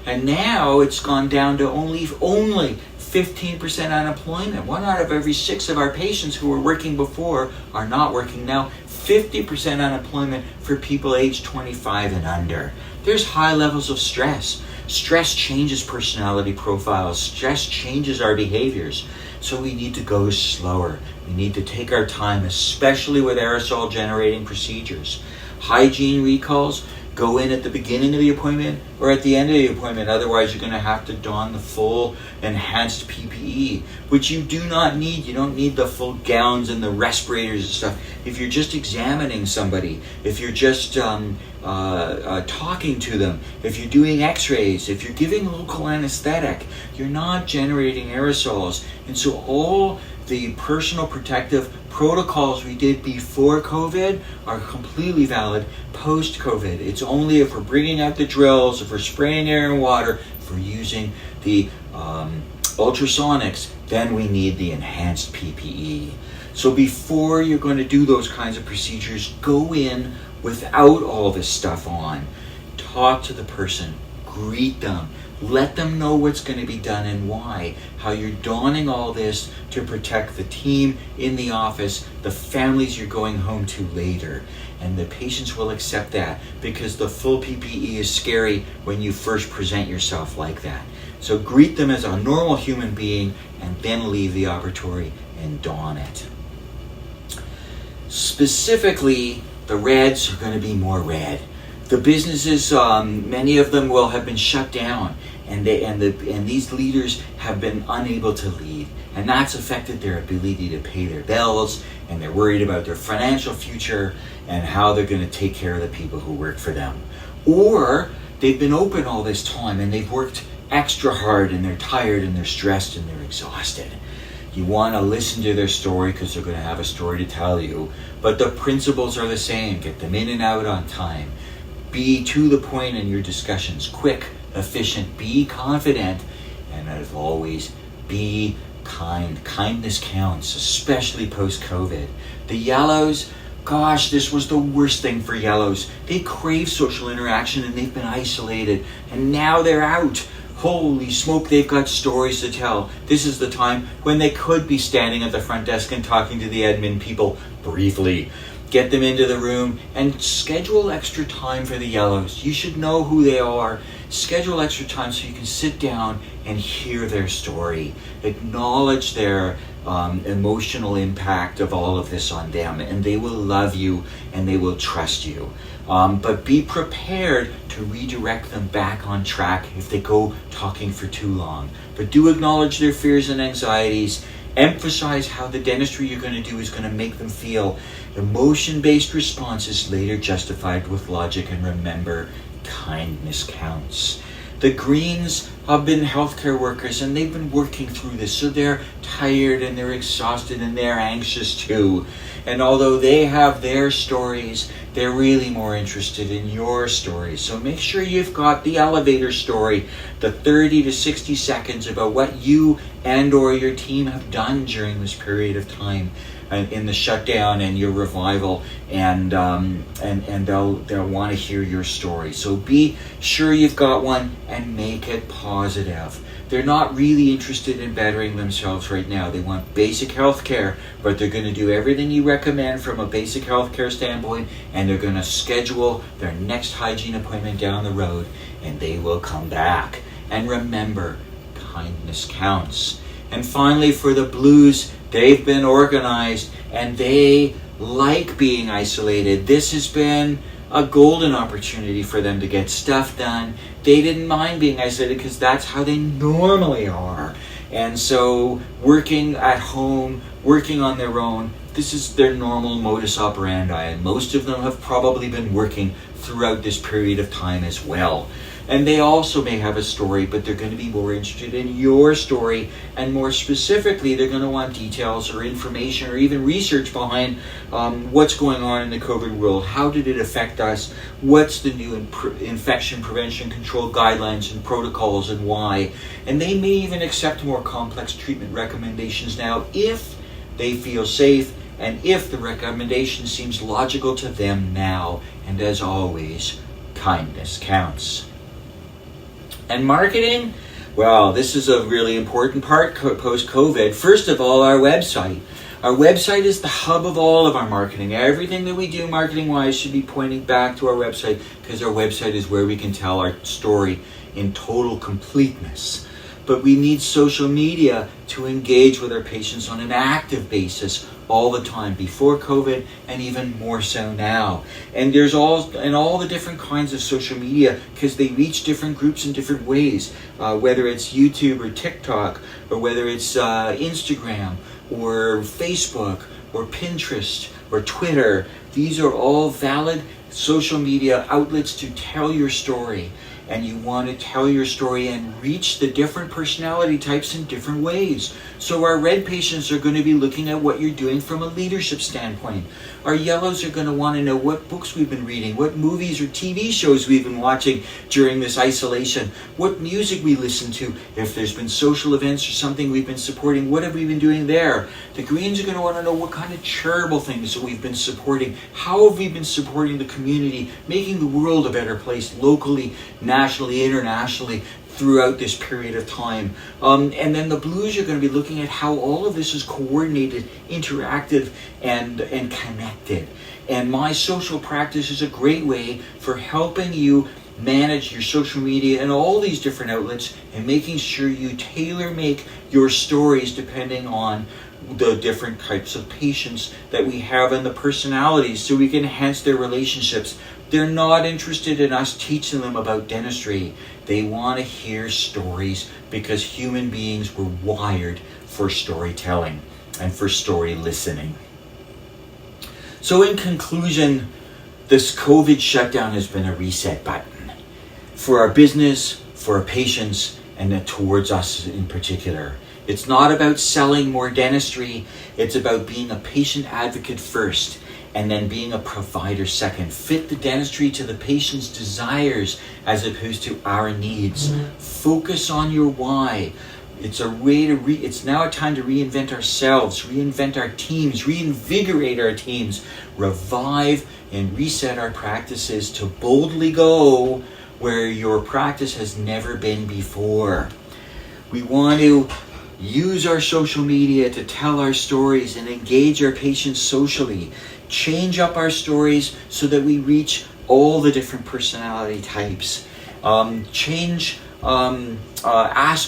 And now it's gone down to only 15% unemployment. 1 out of every 6 of our patients who were working before are not working now. 50% unemployment for people aged 25 and under. There's high levels of stress. Stress changes personality profiles. Stress changes our behaviors. So we need to go slower. We need to take our time, especially with aerosol generating procedures. Hygiene recalls, go in at the beginning of the appointment or at the end of the appointment. Otherwise, you're going to have to don the full enhanced PPE, which you do not need. You don't need the full gowns and the respirators and stuff. If you're just examining somebody, if you're just talking to them, if you're doing x-rays, if you're giving local anesthetic, you're not generating aerosols. And so all the personal protective protocols we did before COVID are completely valid post-COVID. It's only if we're bringing out the drills, if we're spraying air and water, if we're using the ultrasonics, then we need the enhanced PPE. So before you're going to do those kinds of procedures, go in without all this stuff on. Talk to the person, greet them. Let them know what's going to be done and why, how you're donning all this to protect the team in the office, the families you're going home to later. And the patients will accept that, because the full PPE is scary when you first present yourself like that. So greet them as a normal human being and then leave the operatory and don it. Specifically, the reds are going to be more red. The businesses, many of them will have been shut down, and these leaders have been unable to lead, and that's affected their ability to pay their bills, and they're worried about their financial future and how they're going to take care of the people who work for them. Or they've been open all this time and they've worked extra hard and they're tired and they're stressed and they're exhausted. You want to listen to their story because they're going to have a story to tell you, but the principles are the same. Get them in and out on time. Be to the point in your discussions, quick, efficient, be confident, and as always, be kind. Kindness counts, especially post-COVID. The yellows, gosh, this was the worst thing for yellows. They crave social interaction and they've been isolated, and now they're out. Holy smoke, they've got stories to tell. This is the time when they could be standing at the front desk and talking to the admin people briefly. Get them into the room and schedule extra time for the yellows. You should know who they are. Schedule extra time so you can sit down and hear their story. Acknowledge their emotional impact of all of this on them, and they will love you and they will trust you. But be prepared to redirect them back on track if they go talking for too long. But do acknowledge their fears and anxieties. Emphasize how the dentistry you're going to do is going to make them feel. Emotion-based response is later justified with logic, and remember, kindness counts. The greens have been healthcare workers and they've been working through this, so they're tired and they're exhausted and they're anxious too. And although they have their stories, they're really more interested in your stories. So make sure you've got the elevator story, the 30 to 60 seconds about what you and or your team have done during this period of time in the shutdown and your revival, and they'll want to hear your story. So be sure you've got one and make it positive. They're not really interested in bettering themselves right now. They want basic health care, but they're going to do everything you recommend from a basic health care standpoint, and they're going to schedule their next hygiene appointment down the road, and they will come back. And remember, kindness counts. And finally, for the blues, they've been organized and they like being isolated. This has been a golden opportunity for them to get stuff done. They didn't mind being isolated because that's how they normally are. And so working at home, working on their own, this is their normal modus operandi. And most of them have probably been working throughout this period of time as well. And they also may have a story, but they're going to be more interested in your story, and more specifically, they're going to want details or information or even research behind what's going on in the COVID world. How did it affect us? What's the new infection prevention control guidelines and protocols, and why? And they may even accept more complex treatment recommendations now if they feel safe and if the recommendation seems logical to them now. And as always, kindness counts. And marketing, well, this is a really important part post-COVID. First of all, our website. Our website is the hub of all of our marketing. Everything that we do marketing-wise should be pointing back to our website, because our website is where we can tell our story in total completeness. But we need social media to engage with our patients on an active basis all the time, before COVID and even more so now. And there's all the different kinds of social media, because they reach different groups in different ways, whether it's YouTube or TikTok, or whether it's Instagram or Facebook or Pinterest or Twitter. These are all valid social media outlets to tell your story. And you want to tell your story and reach the different personality types in different ways. So our red patients are going to be looking at what you're doing from a leadership standpoint. Our yellows are going to want to know what books we've been reading, what movies or TV shows we've been watching during this isolation, what music we listen to, if there's been social events or something we've been supporting, what have we been doing there? The greens are going to want to know what kind of charitable things that we've been supporting, how have we been supporting the community, making the world a better place locally, nationally, internationally, throughout this period of time. And then the blues, you're going to be looking at how all of this is coordinated, interactive, and connected. And my social practice is a great way for helping you manage your social media and all these different outlets, and making sure you tailor make your stories depending on the different types of patients that we have and the personalities, so we can enhance their relationships. They're not interested in us teaching them about dentistry. They want to hear stories, because human beings were wired for storytelling and for story listening. So in conclusion, this COVID shutdown has been a reset button for our business, for our patients, and towards us in particular. It's not about selling more dentistry. It's about being a patient advocate first, and then being a provider second. Fit the dentistry to the patient's desires as opposed to our needs. Focus on your why. It's a way to it's now a time to reinvent ourselves, reinvent our teams, reinvigorate our teams, revive and reset our practices to boldly go where your practice has never been before. We want to use our social media to tell our stories and engage our patients socially. Change up our stories so that we reach all the different personality types. Ask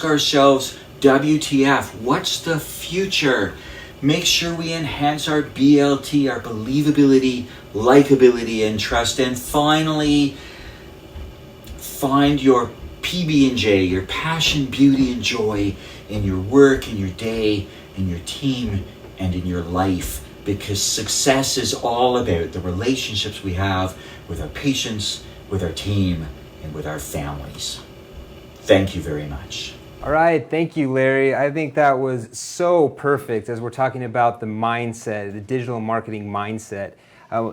ourselves, WTF, what's the future? Make sure we enhance our BLT, our believability, likability, and trust. And finally, find your PB&J, your passion, beauty, and joy in your work, in your day, in your team, and in your life. Because success is all about the relationships we have with our patients, with our team, and with our families. Thank you very much. All right, thank you, Larry. I think that was so perfect as we're talking about the mindset, the digital marketing mindset.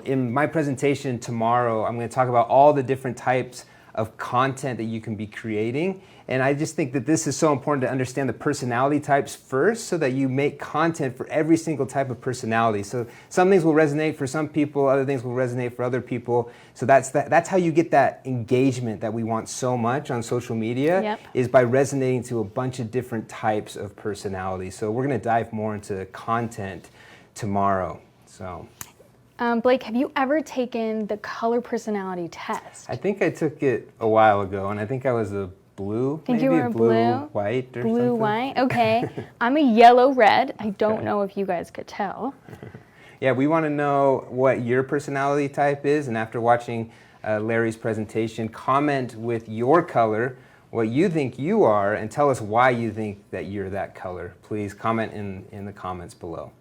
In my presentation tomorrow, I'm going to talk about all the different types of content that you can be creating. And I just think that this is so important to understand the personality types first, so that you make content for every single type of personality. So some things will resonate for some people, other things will resonate for other people. So that's how you get that engagement that we want so much on social media, is by resonating to a bunch of different types of personalities. So we're going to dive more into content tomorrow. So Blake, have you ever taken the color personality test? I think I took it a while ago, and I think I was a blue, think maybe you were a blue, white or blue, something. white. Okay. I'm a yellow, red. I don't know if you guys could tell. Yeah, we want to know what your personality type is, and after watching Larry's presentation, comment with your color, what you think you are, and tell us why you think that you're that color. Please comment in the comments below.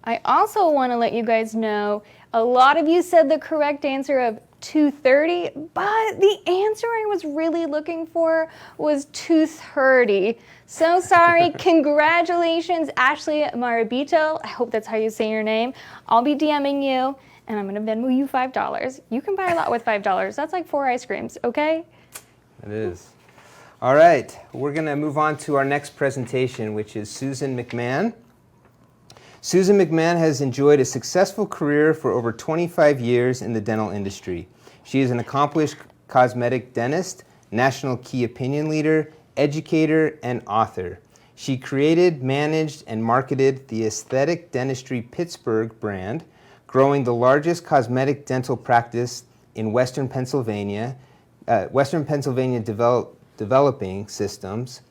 I also want to let you guys know, a lot of you said the correct answer of 230, but the answer I was really looking for was 230. So sorry. Congratulations, Ashley Marabito. I hope that's how you say your name. I'll be DMing you, and I'm going to Venmo you $5. You can buy a lot with $5. That's like 4 ice creams, okay? It is. All right, we're going to move on to our next presentation, which is Susan McMahon. Susan McMahon has enjoyed a successful career for over 25 years in the dental industry. She is an accomplished cosmetic dentist, national key opinion leader, educator, and author. She created, managed, and marketed the Aesthetic Dentistry Pittsburgh brand, growing the largest cosmetic dental practice in Western Pennsylvania, developing systems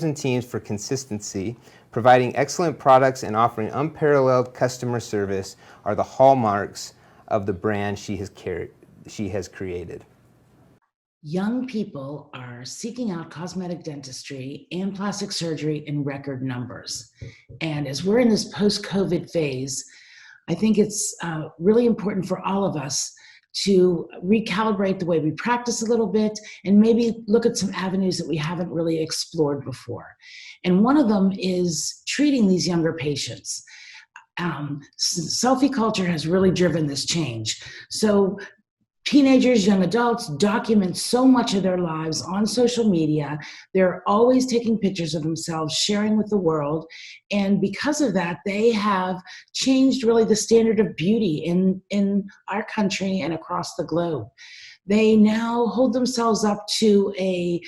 and teams for consistency, providing excellent products and offering unparalleled customer service are the hallmarks of the brand she has created. Young people are seeking out cosmetic dentistry and plastic surgery in record numbers. And as we're in this post-COVID phase, I think it's really important for all of us to recalibrate the way we practice a little bit and maybe look at some avenues that we haven't really explored before. And one of them is treating these younger patients. Selfie culture has really driven this change. So teenagers, young adults document so much of their lives on social media. They're always taking pictures of themselves, sharing with the world. And because of that, they have changed really the standard of beauty in our country and across the globe. They now hold themselves up to a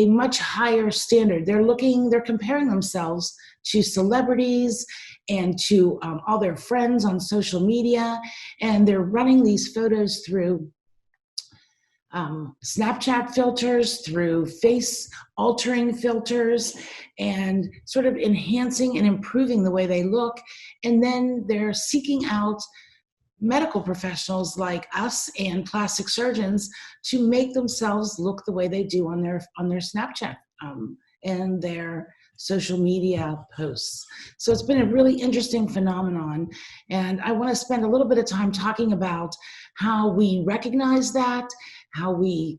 much higher standard. They're comparing themselves to celebrities and to all their friends on social media, and they're running these photos through Snapchat filters, through face altering filters, and sort of enhancing and improving the way they look. And then they're seeking out medical professionals like us and plastic surgeons to make themselves look the way they do on their Snapchat and their social media posts. So it's been a really interesting phenomenon, and I want to spend a little bit of time talking about how we recognize that, how we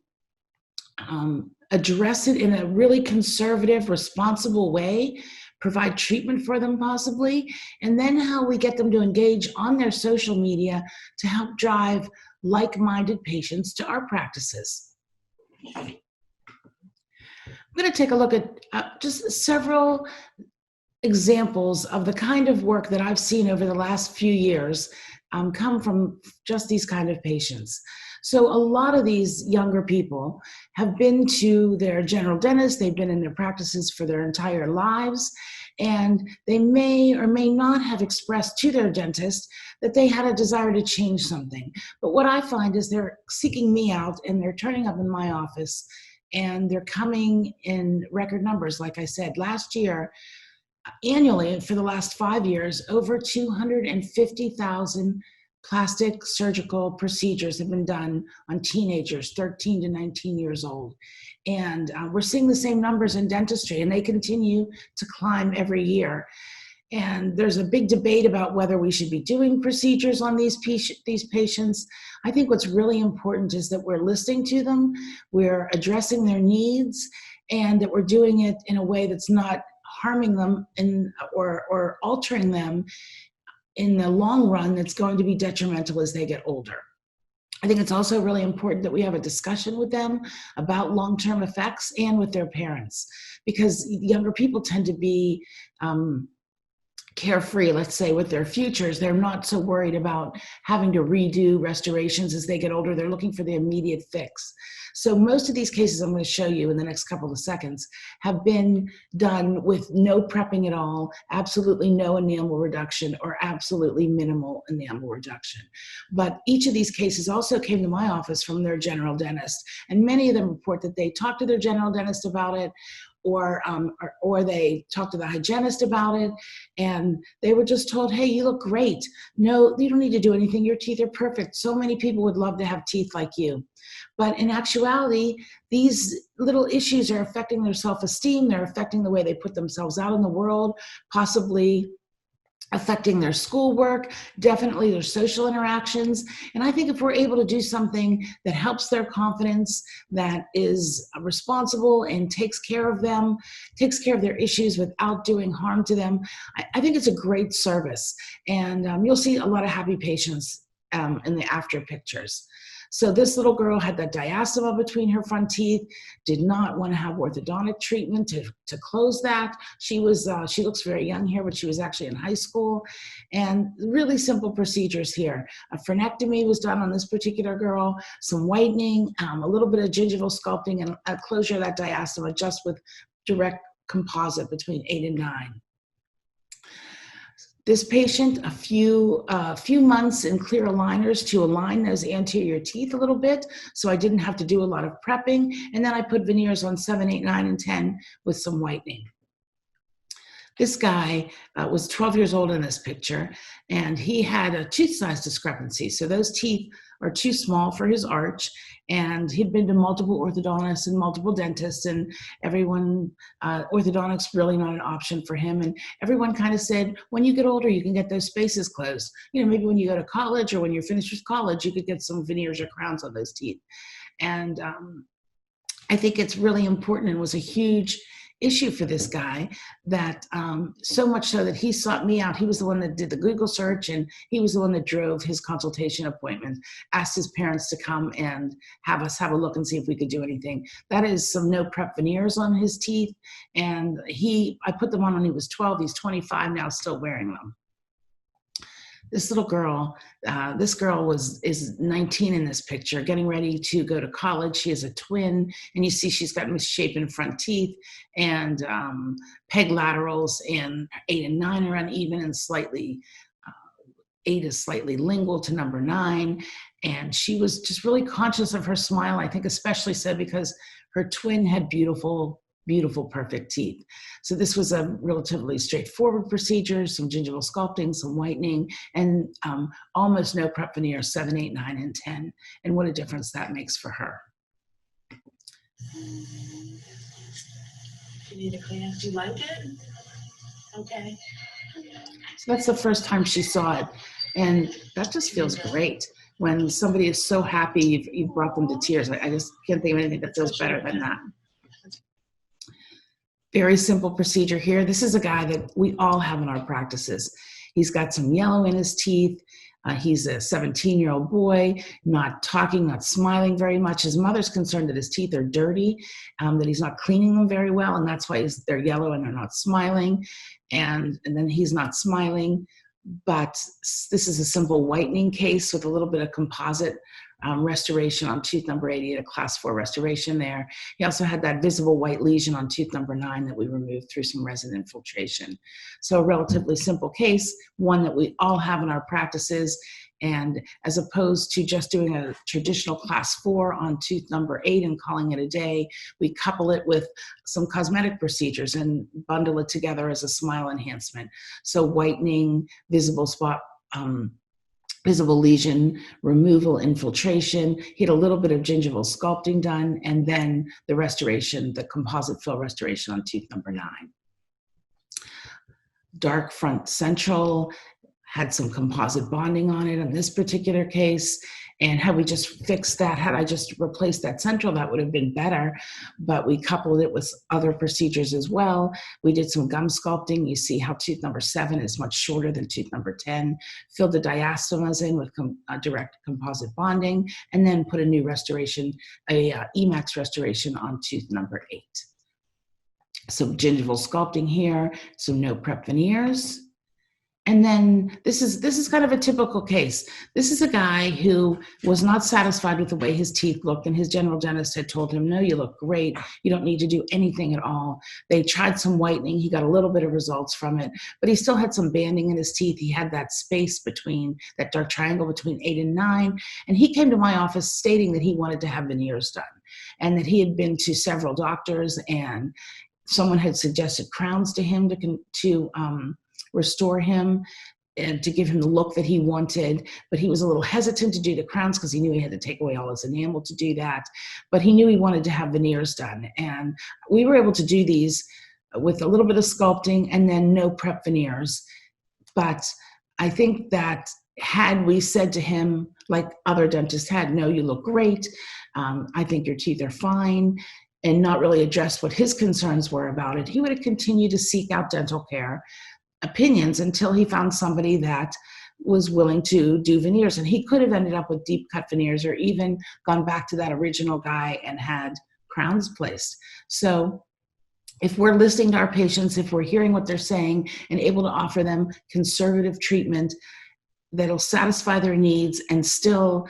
address it in a really conservative, responsible way, provide treatment for them possibly, and then how we get them to engage on their social media to help drive like-minded patients to our practices. I'm going to take a look at just several examples of the kind of work that I've seen over the last few years come from just these kind of patients. So a lot of these younger people have been to their general dentist, they've been in their practices for their entire lives, and they may or may not have expressed to their dentist that they had a desire to change something. But what I find is they're seeking me out and they're turning up in my office, and they're coming in record numbers. Like I said, last year, annually for the last 5 years, over 250,000 plastic surgical procedures have been done on teenagers 13 to 19 years old. And we're seeing the same numbers in dentistry, and they continue to climb every year. And there's a big debate about whether we should be doing procedures on these patients. I think what's really important is that we're listening to them, we're addressing their needs, and that we're doing it in a way that's not harming them or altering them in the long run that's going to be detrimental as they get older. I think it's also really important that we have a discussion with them about long-term effects and with their parents, because younger people tend to be carefree, let's say, with their futures. They're not so worried about having to redo restorations as they get older. They're looking for the immediate fix. So most of these cases I'm going to show you in the next couple of seconds have been done with no prepping at all, absolutely no enamel reduction, or absolutely minimal enamel reduction. But each of these cases also came to my office from their general dentist, and many of them report that they talked to their general dentist about it, or they talked to the hygienist about it, and they were just told, hey, you look great. No, you don't need to do anything. Your teeth are perfect. So many people would love to have teeth like you. But in actuality, these little issues are affecting their self-esteem. They're affecting the way they put themselves out in the world, possibly affecting their schoolwork, definitely their social interactions. And I think if we're able to do something that helps their confidence, that is responsible and takes care of them, takes care of their issues without doing harm to them, I think it's a great service. And you'll see a lot of happy patients in the after pictures. So this little girl had that diastema between her front teeth, did not want to have orthodontic treatment to close that. She looks very young here, but she was actually in high school. And really simple procedures here. A frenectomy was done on this particular girl, some whitening, a little bit of gingival sculpting, and a closure of that diastema just with direct composite between 8 and 9. This patient, a few months in clear aligners to align those anterior teeth a little bit, so I didn't have to do a lot of prepping. And then I put veneers on 7, 8, 9, and 10 with some whitening. This guy was 12 years old in this picture, and he had a tooth size discrepancy. So those teeth are too small for his arch, and he'd been to multiple orthodontists and multiple dentists, and everyone, orthodontics really not an option for him. And everyone kind of said, when you get older, you can get those spaces closed. You know, maybe when you go to college or when you're finished with college, you could get some veneers or crowns on those teeth. And I think it's really important, and was a huge issue for this guy, that so much so that he sought me out. He was the one that did the Google search, and he was the one that drove his consultation appointment, asked his parents to come and have us have a look and see if we could do anything. That is some no prep veneers on his teeth, and I put them on when he was 12. He's 25 now, still wearing them. This little girl, this girl is 19 in this picture, getting ready to go to college. She has a twin, and you see she's got misshapen front teeth and peg laterals, and 8 and 9 are uneven and slightly, 8 is slightly lingual to number 9. And she was just really conscious of her smile, I think especially so because her twin had beautiful, perfect teeth. So this was a relatively straightforward procedure, some gingival sculpting, some whitening, and almost no prep veneers, 7, 8, 9, and 10. And what a difference that makes for her. You need to clean up. Do you like it? Okay. So that's the first time she saw it. And that just feels great. When somebody is so happy, you've brought them to tears. I just can't think of anything that feels better than that. Very simple procedure here. This is a guy that we all have in our practices. He's got some yellow in his teeth. He's a 17-year-old boy, not talking, not smiling very much. His mother's concerned that his teeth are dirty, that he's not cleaning them very well, and that's why they're yellow and they're not smiling. And then he's not smiling. But this is a simple whitening case with a little bit of composite restoration on tooth number 8. He had a class 4 restoration there. He also had that visible white lesion on tooth number 9 that we removed through some resin infiltration. So a relatively simple case, one that we all have in our practices. And as opposed to just doing a traditional class 4 on tooth number 8 and calling it a day, we couple it with some cosmetic procedures and bundle it together as a smile enhancement. So whitening, visible spot, visible lesion removal, infiltration. He had a little bit of gingival sculpting done, and then the restoration, the composite fill restoration on tooth number 9. Dark front central, had some composite bonding on it in this particular case. And had we just fixed that, had I just replaced that central, that would have been better. But we coupled it with other procedures as well. We did some gum sculpting. You see how tooth number 7 is much shorter than tooth number 10. Filled the diastemas in with direct composite bonding, and then put a new restoration, a Emax restoration on tooth number 8. Some gingival sculpting here, some no prep veneers. And then this is kind of a typical case. This is a guy who was not satisfied with the way his teeth looked, and his general dentist had told him, no, you look great. You don't need to do anything at all. They tried some whitening. He got a little bit of results from it, but he still had some banding in his teeth. He had that space between, that dark triangle between 8 and 9. And he came to my office stating that he wanted to have veneers done, and that he had been to several doctors, and someone had suggested crowns to him to restore him and to give him the look that he wanted, but he was a little hesitant to do the crowns because he knew he had to take away all his enamel to do that, but he knew he wanted to have veneers done. And we were able to do these with a little bit of sculpting and then no prep veneers. But I think that had we said to him, like other dentists had, no, you look great, I think your teeth are fine, and not really addressed what his concerns were about it, he would have continued to seek out dental care opinions until he found somebody that was willing to do veneers. And he could have ended up with deep cut veneers, or even gone back to that original guy and had crowns placed. So if we're listening to our patients, if we're hearing what they're saying and able to offer them conservative treatment that'll satisfy their needs and still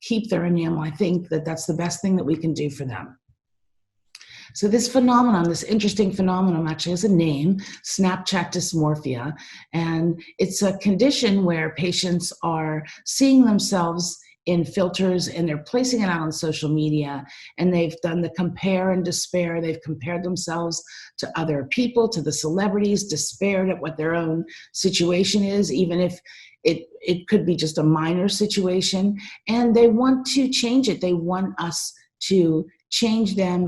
keep their enamel, I think that that's the best thing that we can do for them. So this phenomenon, this interesting phenomenon, actually has a name, Snapchat dysmorphia, and it's a condition where patients are seeing themselves in filters and they're placing it out on social media, and they've done the compare and despair. They've compared themselves to other people, to the celebrities, despaired at what their own situation is, even if it could be just a minor situation, and they want to change it. They want us to change them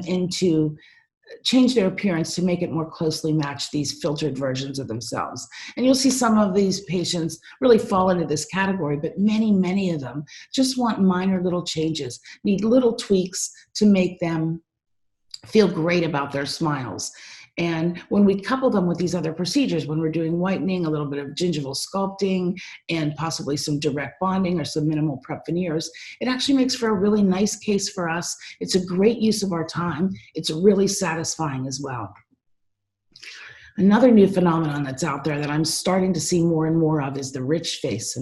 change their appearance to make it more closely match these filtered versions of themselves. And you'll see some of these patients really fall into this category, but many, many of them just want minor little changes, need little tweaks to make them feel great about their smiles. And when we couple them with these other procedures, when we're doing whitening, a little bit of gingival sculpting, and possibly some direct bonding or some minimal prep veneers, it actually makes for a really nice case for us. It's a great use of our time. It's really satisfying as well. Another new phenomenon that's out there that I'm starting to see more and more of is the rich face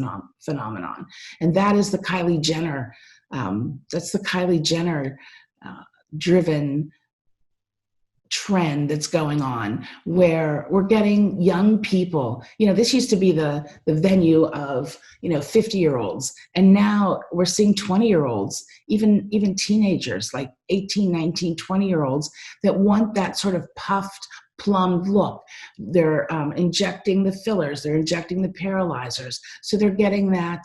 phenomenon. And that is the Kylie Jenner, driven trend that's going on, where we're getting young people. This used to be the venue of 50-year-olds, and now we're seeing 20-year-olds, even teenagers like 18, 19, 20-year-olds that want that sort of puffed, plumbed look. They're injecting the fillers, they're injecting the paralyzers, so they're getting that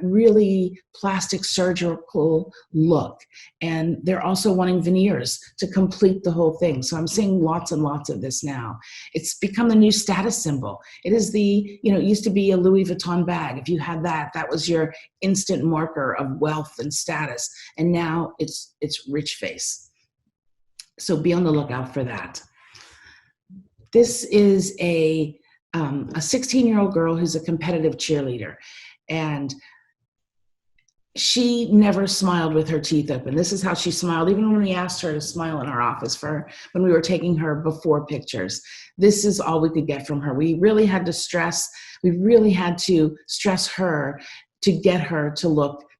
really plastic surgical look. And they're also wanting veneers to complete the whole thing. So I'm seeing lots and lots of this now. It's become the new status symbol. It is it used to be a Louis Vuitton bag. If you had that was your instant marker of wealth and status. And now it's rich face. So be on the lookout for that. This is a 16-year-old girl who's a competitive cheerleader. And she never smiled with her teeth open. This is how she smiled, even when we asked her to smile in our office when we were taking her before pictures. This is all we could get from her. We really had to stress her to get her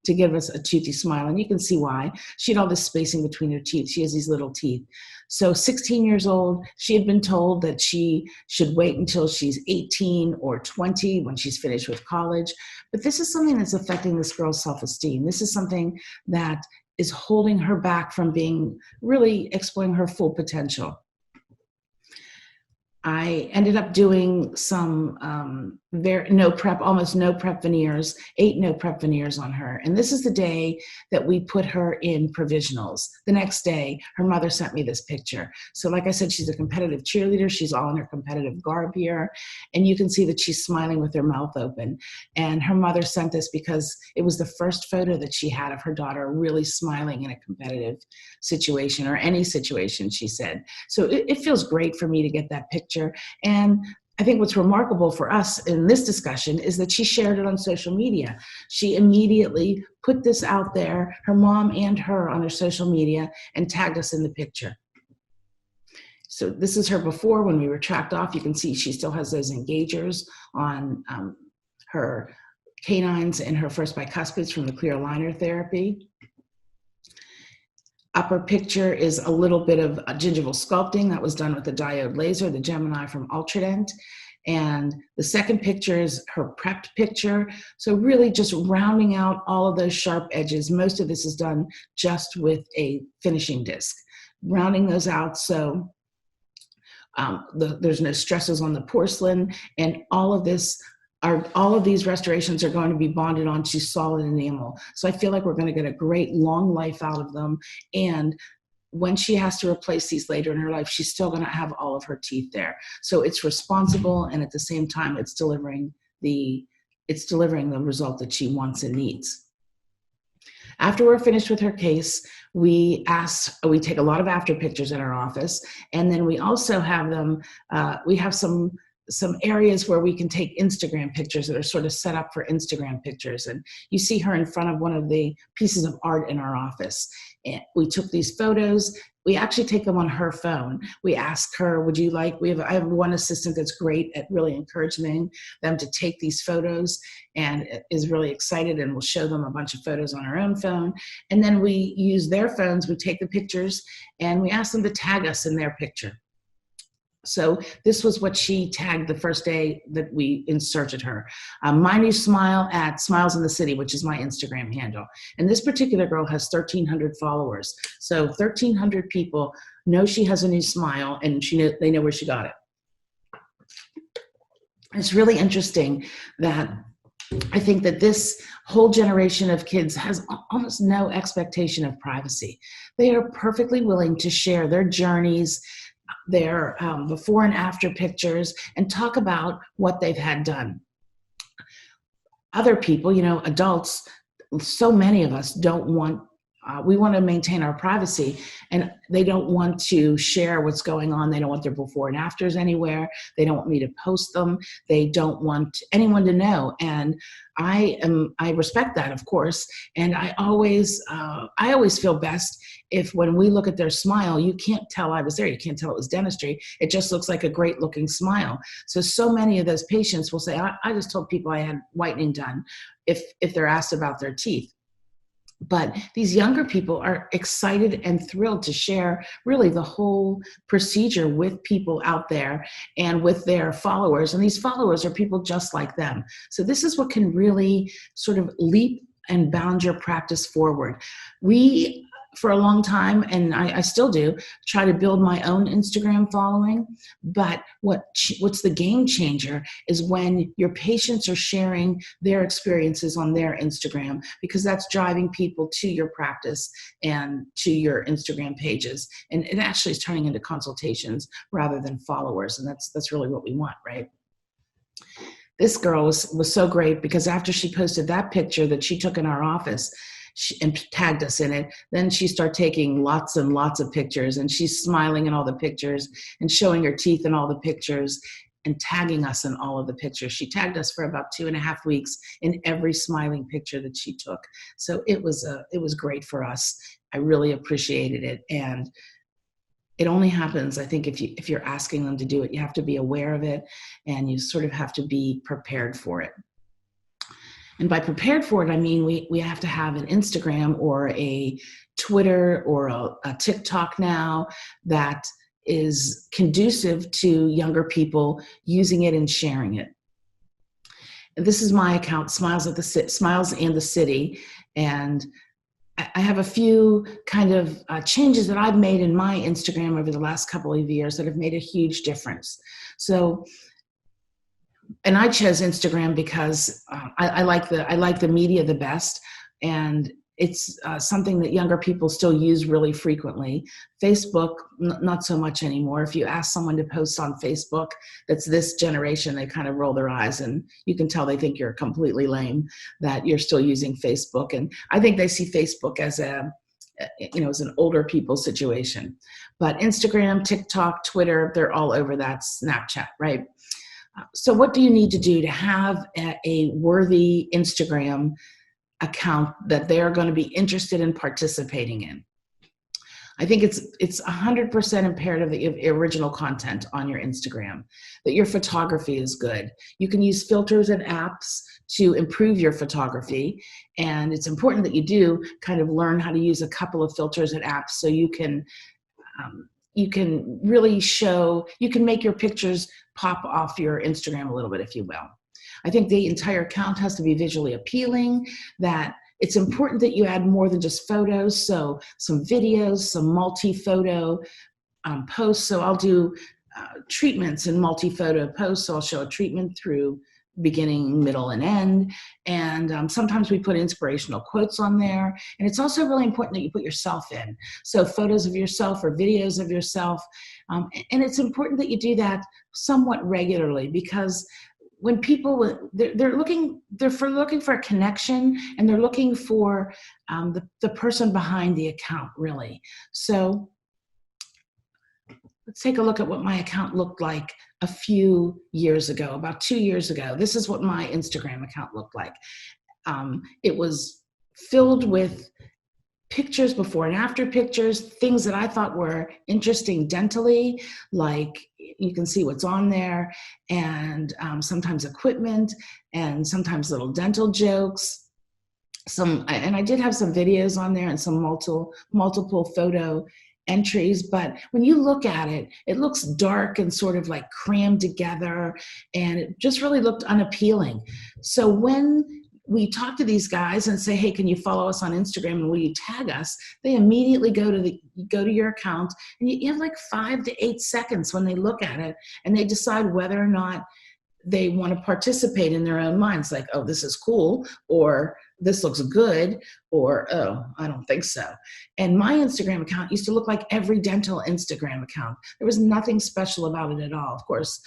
to give us a toothy smile. And you can see why. She had all this spacing between her teeth. She has these little teeth. So 16 years old, she had been told that she should wait until she's 18 or 20 when she's finished with college. But this is something that's affecting this girl's self-esteem. This is something that is holding her back from really exploring her full potential. I ended up doing some almost no prep veneers, 8 no prep veneers on her. And this is the day that we put her in provisionals. The next day, her mother sent me this picture. So like I said, she's a competitive cheerleader. She's all in her competitive garb here. And you can see that she's smiling with her mouth open. And her mother sent this because it was the first photo that she had of her daughter really smiling in a competitive situation, or any situation, she said. So it feels great for me to get that picture. And I think what's remarkable for us in this discussion is that she shared it on social media. She immediately put this out there, her mom and her, on her social media, and tagged us in the picture. So this is her before when we were tracked off. You can see she still has those engagers on her canines and her first bicuspids from the clear aligner therapy. Upper picture is a little bit of gingival sculpting that was done with the diode laser, the Gemini from Ultradent. And the second picture is her prepped picture. So really just rounding out all of those sharp edges. Most of this is done just with a finishing disc. Rounding those out so there's no stresses on the porcelain, and all of these restorations are going to be bonded onto solid enamel. So I feel like we're going to get a great long life out of them. And when she has to replace these later in her life, she's still going to have all of her teeth there. So it's responsible, and at the same time, it's delivering the result that she wants and needs. After we're finished with her case, we take a lot of after pictures in our office, and then we also have them. We have some areas where we can take Instagram pictures that are sort of set up for Instagram pictures. And you see her in front of one of the pieces of art in our office. And we took these photos. We actually take them on her phone. We ask her, I have one assistant that's great at really encouraging them to take these photos, and is really excited, and will show them a bunch of photos on her own phone. And then we use their phones, we take the pictures, and we ask them to tag us in their picture. So this was what she tagged the first day that we inserted her. My new smile at Smiles in the City, which is my Instagram handle. And this particular girl has 1,300 followers. So 1,300 people know she has a new smile, and they know where she got it. It's really interesting that I think that this whole generation of kids has almost no expectation of privacy. They are perfectly willing to share their journeys, their before and after pictures, and talk about what they've had done. Other people, adults, so many of us don't want we want to maintain our privacy, and they don't want to share what's going on. They don't want their before and afters anywhere. They don't want me to post them. They don't want anyone to know. And I respect that, of course. And I always feel best if when we look at their smile, you can't tell I was there. You can't tell it was dentistry. It just looks like a great looking smile. So many of those patients will say, I just told people I had whitening done if they're asked about their teeth. But these younger people are excited and thrilled to share really the whole procedure with people out there and with their followers. And these followers are people just like them. So this is what can really sort of leap and bound your practice forward. We, for a long time, and I still do, try to build my own Instagram following. But what's the game changer is when your patients are sharing their experiences on their Instagram, because that's driving people to your practice and to your Instagram pages. And it actually is turning into consultations rather than followers. And that's really what we want, right? This girl was so great, because after she posted that picture that she took in our office, and tagged us in it, then she started taking lots and lots of pictures, and she's smiling in all the pictures and showing her teeth in all the pictures and tagging us in all of the pictures. She tagged us for about 2.5 weeks in every smiling picture that she took. So it was great for us. I really appreciated it. And it only happens, I think, if you're asking them to do it. You have to be aware of it, and you sort of have to be prepared for it. And by prepared for it, I mean we have to have an Instagram or a Twitter or a TikTok now that is conducive to younger people using it and sharing it. And this is my account, Smiles and the City. And I have a few kind of changes that I've made in my Instagram over the last couple of years that have made a huge difference. And I chose Instagram because I like the media the best, and it's something that younger people still use really frequently. Facebook, not so much anymore. If you ask someone to post on Facebook that's this generation, they kind of roll their eyes, and you can tell they think you're completely lame that you're still using Facebook. And I think they see Facebook as an older people situation. But Instagram, TikTok, Twitter, they're all over that. Snapchat, right? So what do you need to do to have a worthy Instagram account that they're going to be interested in participating in? I think it's 100% imperative that you have original content on your Instagram, that your photography is good. You can use filters and apps to improve your photography, and it's important that you do kind of learn how to use a couple of filters and apps so you can really you can make your pictures pop off your Instagram a little bit, if you will. I think the entire account has to be visually appealing, that it's important that you add more than just photos. So some videos, some multi-photo posts. So I'll do treatments in multi-photo posts. So I'll show a treatment through beginning, middle, and end. And sometimes we put inspirational quotes on there. And it's also really important that you put yourself in. So photos of yourself or videos of yourself. And it's important that you do that somewhat regularly, because when people, they're looking for a connection, and they're looking for the person behind the account, really. So let's take a look at what my account looked like a few years ago, about 2 years ago. This is what my Instagram account looked like. It was filled with pictures, before and after pictures, things that I thought were interesting dentally, like you can see what's on there, and sometimes equipment, and sometimes little dental jokes. And I did have some videos on there and some multiple photo entries, but when you look at it, it looks dark and sort of like crammed together, and it just really looked unappealing. So when we talk to these guys and say, hey, can you follow us on Instagram and will you tag us? They immediately go to your account, and you have like 5 to 8 seconds when they look at it, and they decide whether or not they want to participate in their own minds, like, oh, this is cool, or this looks good, or, oh, I don't think so. And my Instagram account used to look like every dental Instagram account. There was nothing special about it at all. Of course,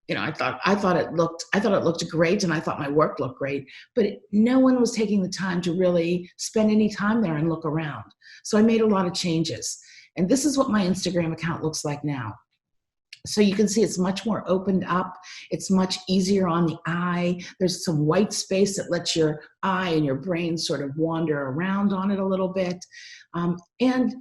I thought it looked great, and I thought my work looked great, but no one was taking the time to really spend any time there and look around. So I made a lot of changes, and this is what my Instagram account looks like now. So you can see it's much more opened up. It's much easier on the eye. There's some white space that lets your eye and your brain sort of wander around on it a little bit. And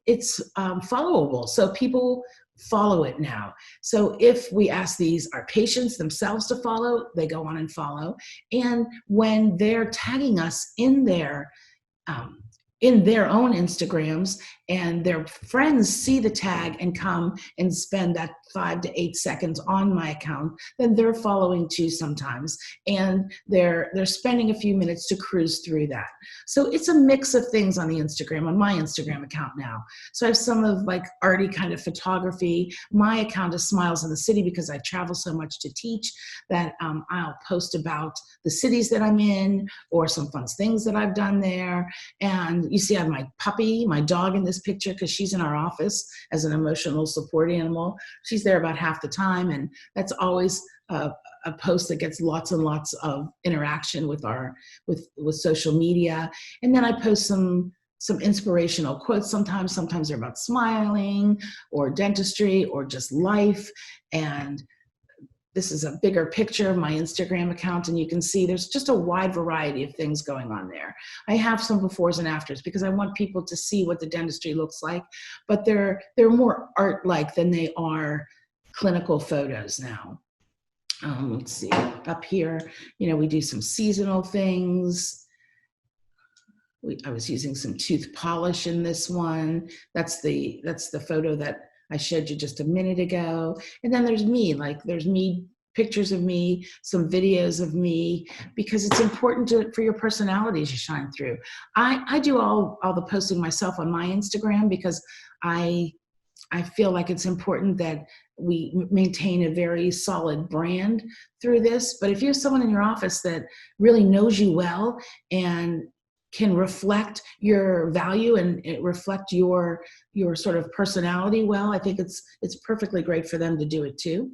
it's followable. So people follow it now. So if we ask our patients themselves to follow, they go on and follow. And when they're tagging us in their own Instagrams, and their friends see the tag and come and spend that 5 to 8 seconds on my account, then they're following too sometimes, and they're spending a few minutes to cruise through that. So it's a mix of things on my Instagram account now. So I have some of like arty kind of photography. My account is Smiles in the City because I travel so much to teach that I'll post about the cities that I'm in or some fun things that I've done there. And you see I have my dog in this picture because she's in our office as an emotional support animal. She's there about half the time, and that's always a post that gets lots and lots of interaction with social media. And then I post some inspirational quotes sometimes they're about smiling or dentistry or just life. And this is a bigger picture of my Instagram account, and you can see there's just a wide variety of things going on there. I have some befores and afters because I want people to see what the dentistry looks like, but they're more art-like than they are clinical photos now. Let's see, up here, we do some seasonal things. I was using some tooth polish in this one. That's the photo that I showed you just a minute ago. And then there's me, pictures of me, some videos of me, because it's important for your personality to shine through. I do all the posting myself on my Instagram because I feel like it's important that we maintain a very solid brand through this. But if you have someone in your office that really knows you well and can reflect your value and reflect your sort of personality well, I think it's perfectly great for them to do it too.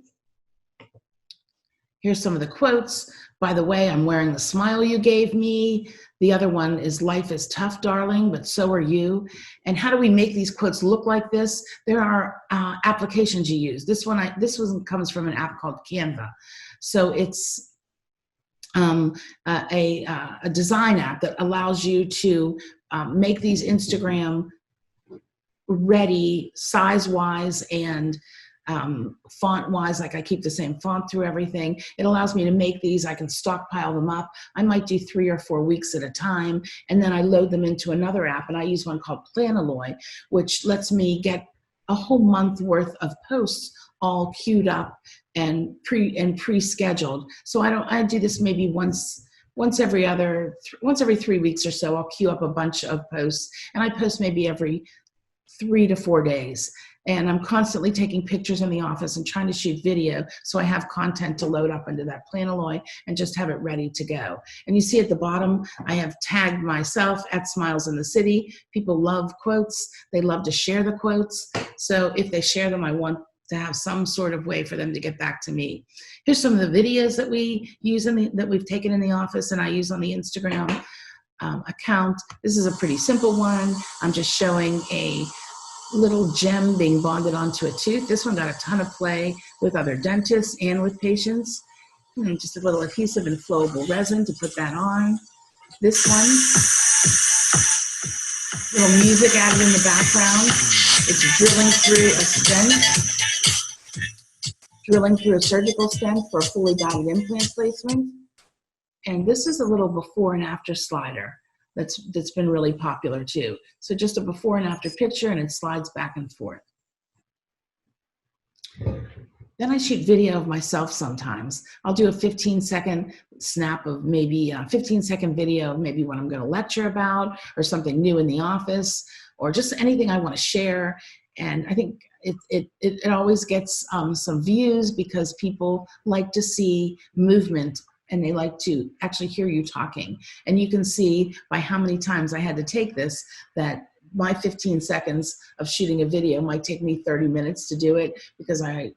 Here's some of the quotes. By the way, I'm wearing the smile you gave me. The other one is life is tough, darling, but so are you. And how do we make these quotes look like this? There are applications you use. This one comes from an app called Canva. So it's a design app that allows you to make these Instagram ready size-wise and font-wise. Like I keep the same font through everything. It allows me to make these. I can stockpile them up. I might do 3 or 4 weeks at a time, and then I load them into another app, and I use one called Planalloy, which lets me get a whole month worth of posts all queued up and pre-scheduled. So I do this maybe once every 3 weeks or so. I'll queue up a bunch of posts, and I post maybe every 3 to 4 days. And I'm constantly taking pictures in the office and trying to shoot video so I have content to load up into that Planalloy and just have it ready to go. And you see at the bottom, I have tagged myself at Smiles in the City. People love quotes. They love to share the quotes. So if they share them, I want to have some sort of way for them to get back to me. Here's some of the videos that we use that we've taken in the office and I use on the Instagram account. This is a pretty simple one. I'm just showing a little gem being bonded onto a tooth. This one got a ton of play with other dentists and with patients. And just a little adhesive and flowable resin to put that on. This one, little music added in the background. It's drilling through a stent, drilling through a surgical stent for a fully guided implant placement. And this is a little before and after slider that's been really popular too. So just a before and after picture, and it slides back and forth. Then I shoot video of myself sometimes. I'll do a 15-second snap of maybe a 15-second video of maybe what I'm going to lecture about or something new in the office or just anything I want to share. And I think it always gets some views because people like to see movement and they like to actually hear you talking. And you can see by how many times I had to take this that my 15 seconds of shooting a video might take me 30 minutes to do it because I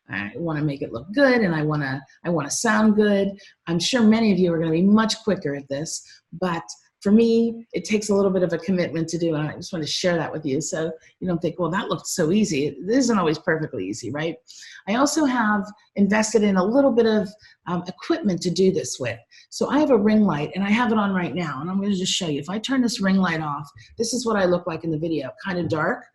I want to make it look good, and I want to sound good. I'm sure many of you are going to be much quicker at this, but for me, it takes a little bit of a commitment to do, and I just want to share that with you so you don't think, well, that looked so easy. It isn't always perfectly easy, right? I also have invested in a little bit of equipment to do this with. So I have a ring light, and I have it on right now, and I'm going to just show you. If I turn this ring light off, this is what I look like in the video, kind of dark.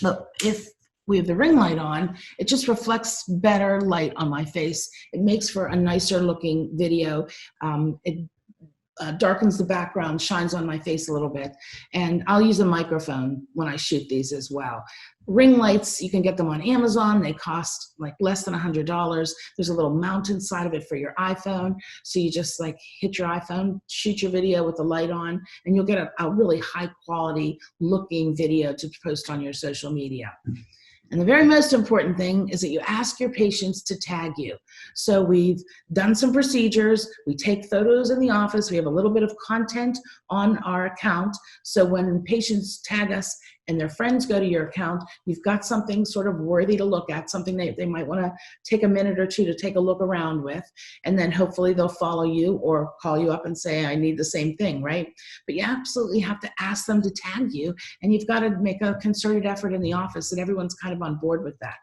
But if we have the ring light on, it just reflects better light on my face. It makes for a nicer looking video. It darkens the background, shines on my face a little bit. And I'll use a microphone when I shoot these as well. Ring lights, you can get them on Amazon. They cost like less than $100. There's a little mount inside of it for your iPhone. So you just like hit your iPhone, shoot your video with the light on, and you'll get a really high quality looking video to post on your social media. And the very most important thing is that you ask your patients to tag you. So we've done some procedures. We take photos in the office. We have a little bit of content on our account. So when patients tag us and their friends go to your account, you've got something sort of worthy to look at, something they might want to take a minute or two to take a look around with. And then hopefully they'll follow you or call you up and say, I need the same thing, right? But you absolutely have to ask them to tag you, and you've got to make a concerted effort in the office that everyone's kind of on board with that.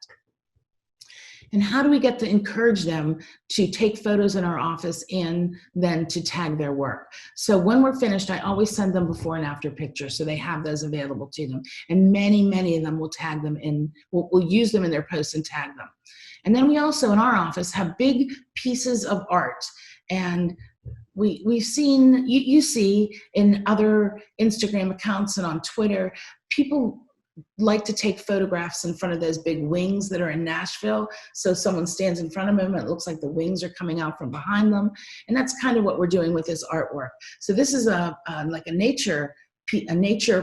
And how do we get to encourage them to take photos in our office and then to tag their work? So when we're finished, I always send them before and after pictures so they have those available to them. And many, many of them will tag them in, we'll use them in their posts and tag them. And then we also in our office have big pieces of art. And we've seen, you see in other Instagram accounts and on Twitter, people like to take photographs in front of those big wings that are in Nashville. So someone stands in front of them and it looks like the wings are coming out from behind them. And that's kind of what we're doing with this artwork. So this is like a nature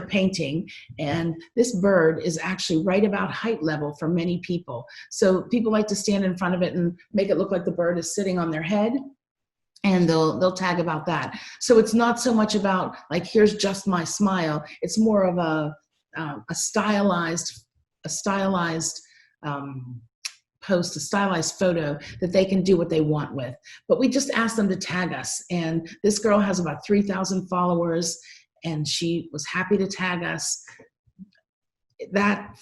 painting, and this bird is actually right about height level for many people. So people like to stand in front of it and make it look like the bird is sitting on their head. And they'll tag about that. So it's not so much about like, here's just my smile. It's more of a stylized post, a stylized photo that they can do what they want with. But we just asked them to tag us. And this girl has about 3,000 followers, and she was happy to tag us. That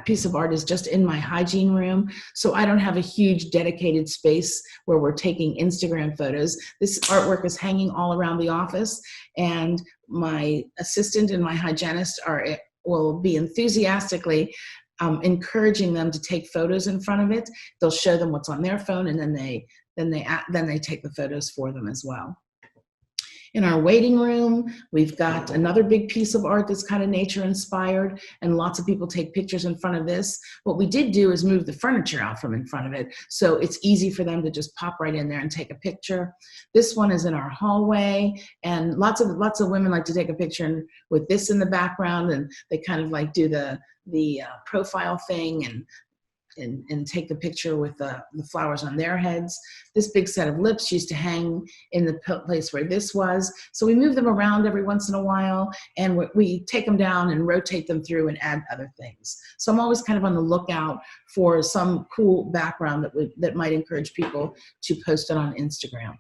piece of art is just in my hygiene room. So I don't have a huge dedicated space where we're taking Instagram photos. This artwork is hanging all around the office, and my assistant and my hygienist will be enthusiastically encouraging them to take photos in front of it. They'll show them what's on their phone, and then they take the photos for them as well. In our waiting room, we've got another big piece of art that's kind of nature inspired, and lots of people take pictures in front of this. What we did do is move the furniture out from in front of it, so it's easy for them to just pop right in there and take a picture. This one is in our hallway, and lots of women like to take a picture with this in the background, and they kind of like do the profile thing and take the picture with the flowers on their heads. This big set of lips used to hang in the place where this was. So we move them around every once in a while, and we take them down and rotate them through and add other things. So I'm always kind of on the lookout for some cool background that might encourage people to post it on Instagram.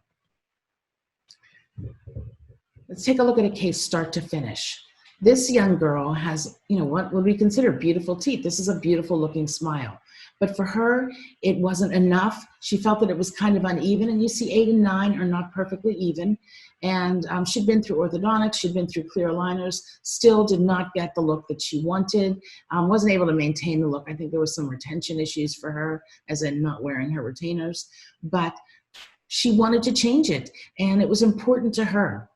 Let's take a look at a case start to finish. This young girl has, what would we consider beautiful teeth. This is a beautiful looking smile. But for her, it wasn't enough. She felt that it was kind of uneven, and you see 8 and 9 are not perfectly even. And she'd been through orthodontics, she'd been through clear aligners, still did not get the look that she wanted, wasn't able to maintain the look. I think there was some retention issues for her, as in not wearing her retainers, but she wanted to change it, and it was important to her.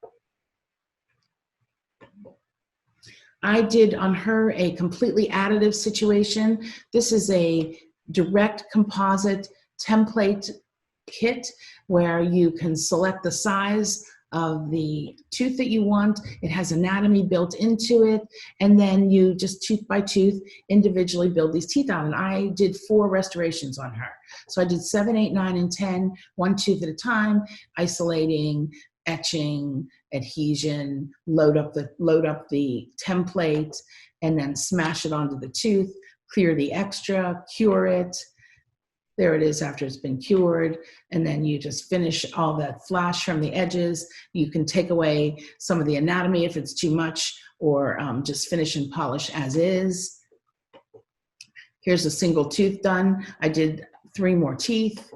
I did on her a completely additive situation. This is a direct composite template kit where you can select the size of the tooth that you want. It has anatomy built into it, and then you just tooth by tooth individually build these teeth out. And I did 4 restorations on her. So I did 7, 8, 9, and 10, one tooth at a time, isolating, etching, adhesion, load up the template, and then smash it onto the tooth, clear the extra, cure it, There it is after it's been cured. And then you just finish all that flash from the edges. You can take away some of the anatomy if it's too much, or just finish and polish as is. Here's a single tooth done. I did 3 more teeth.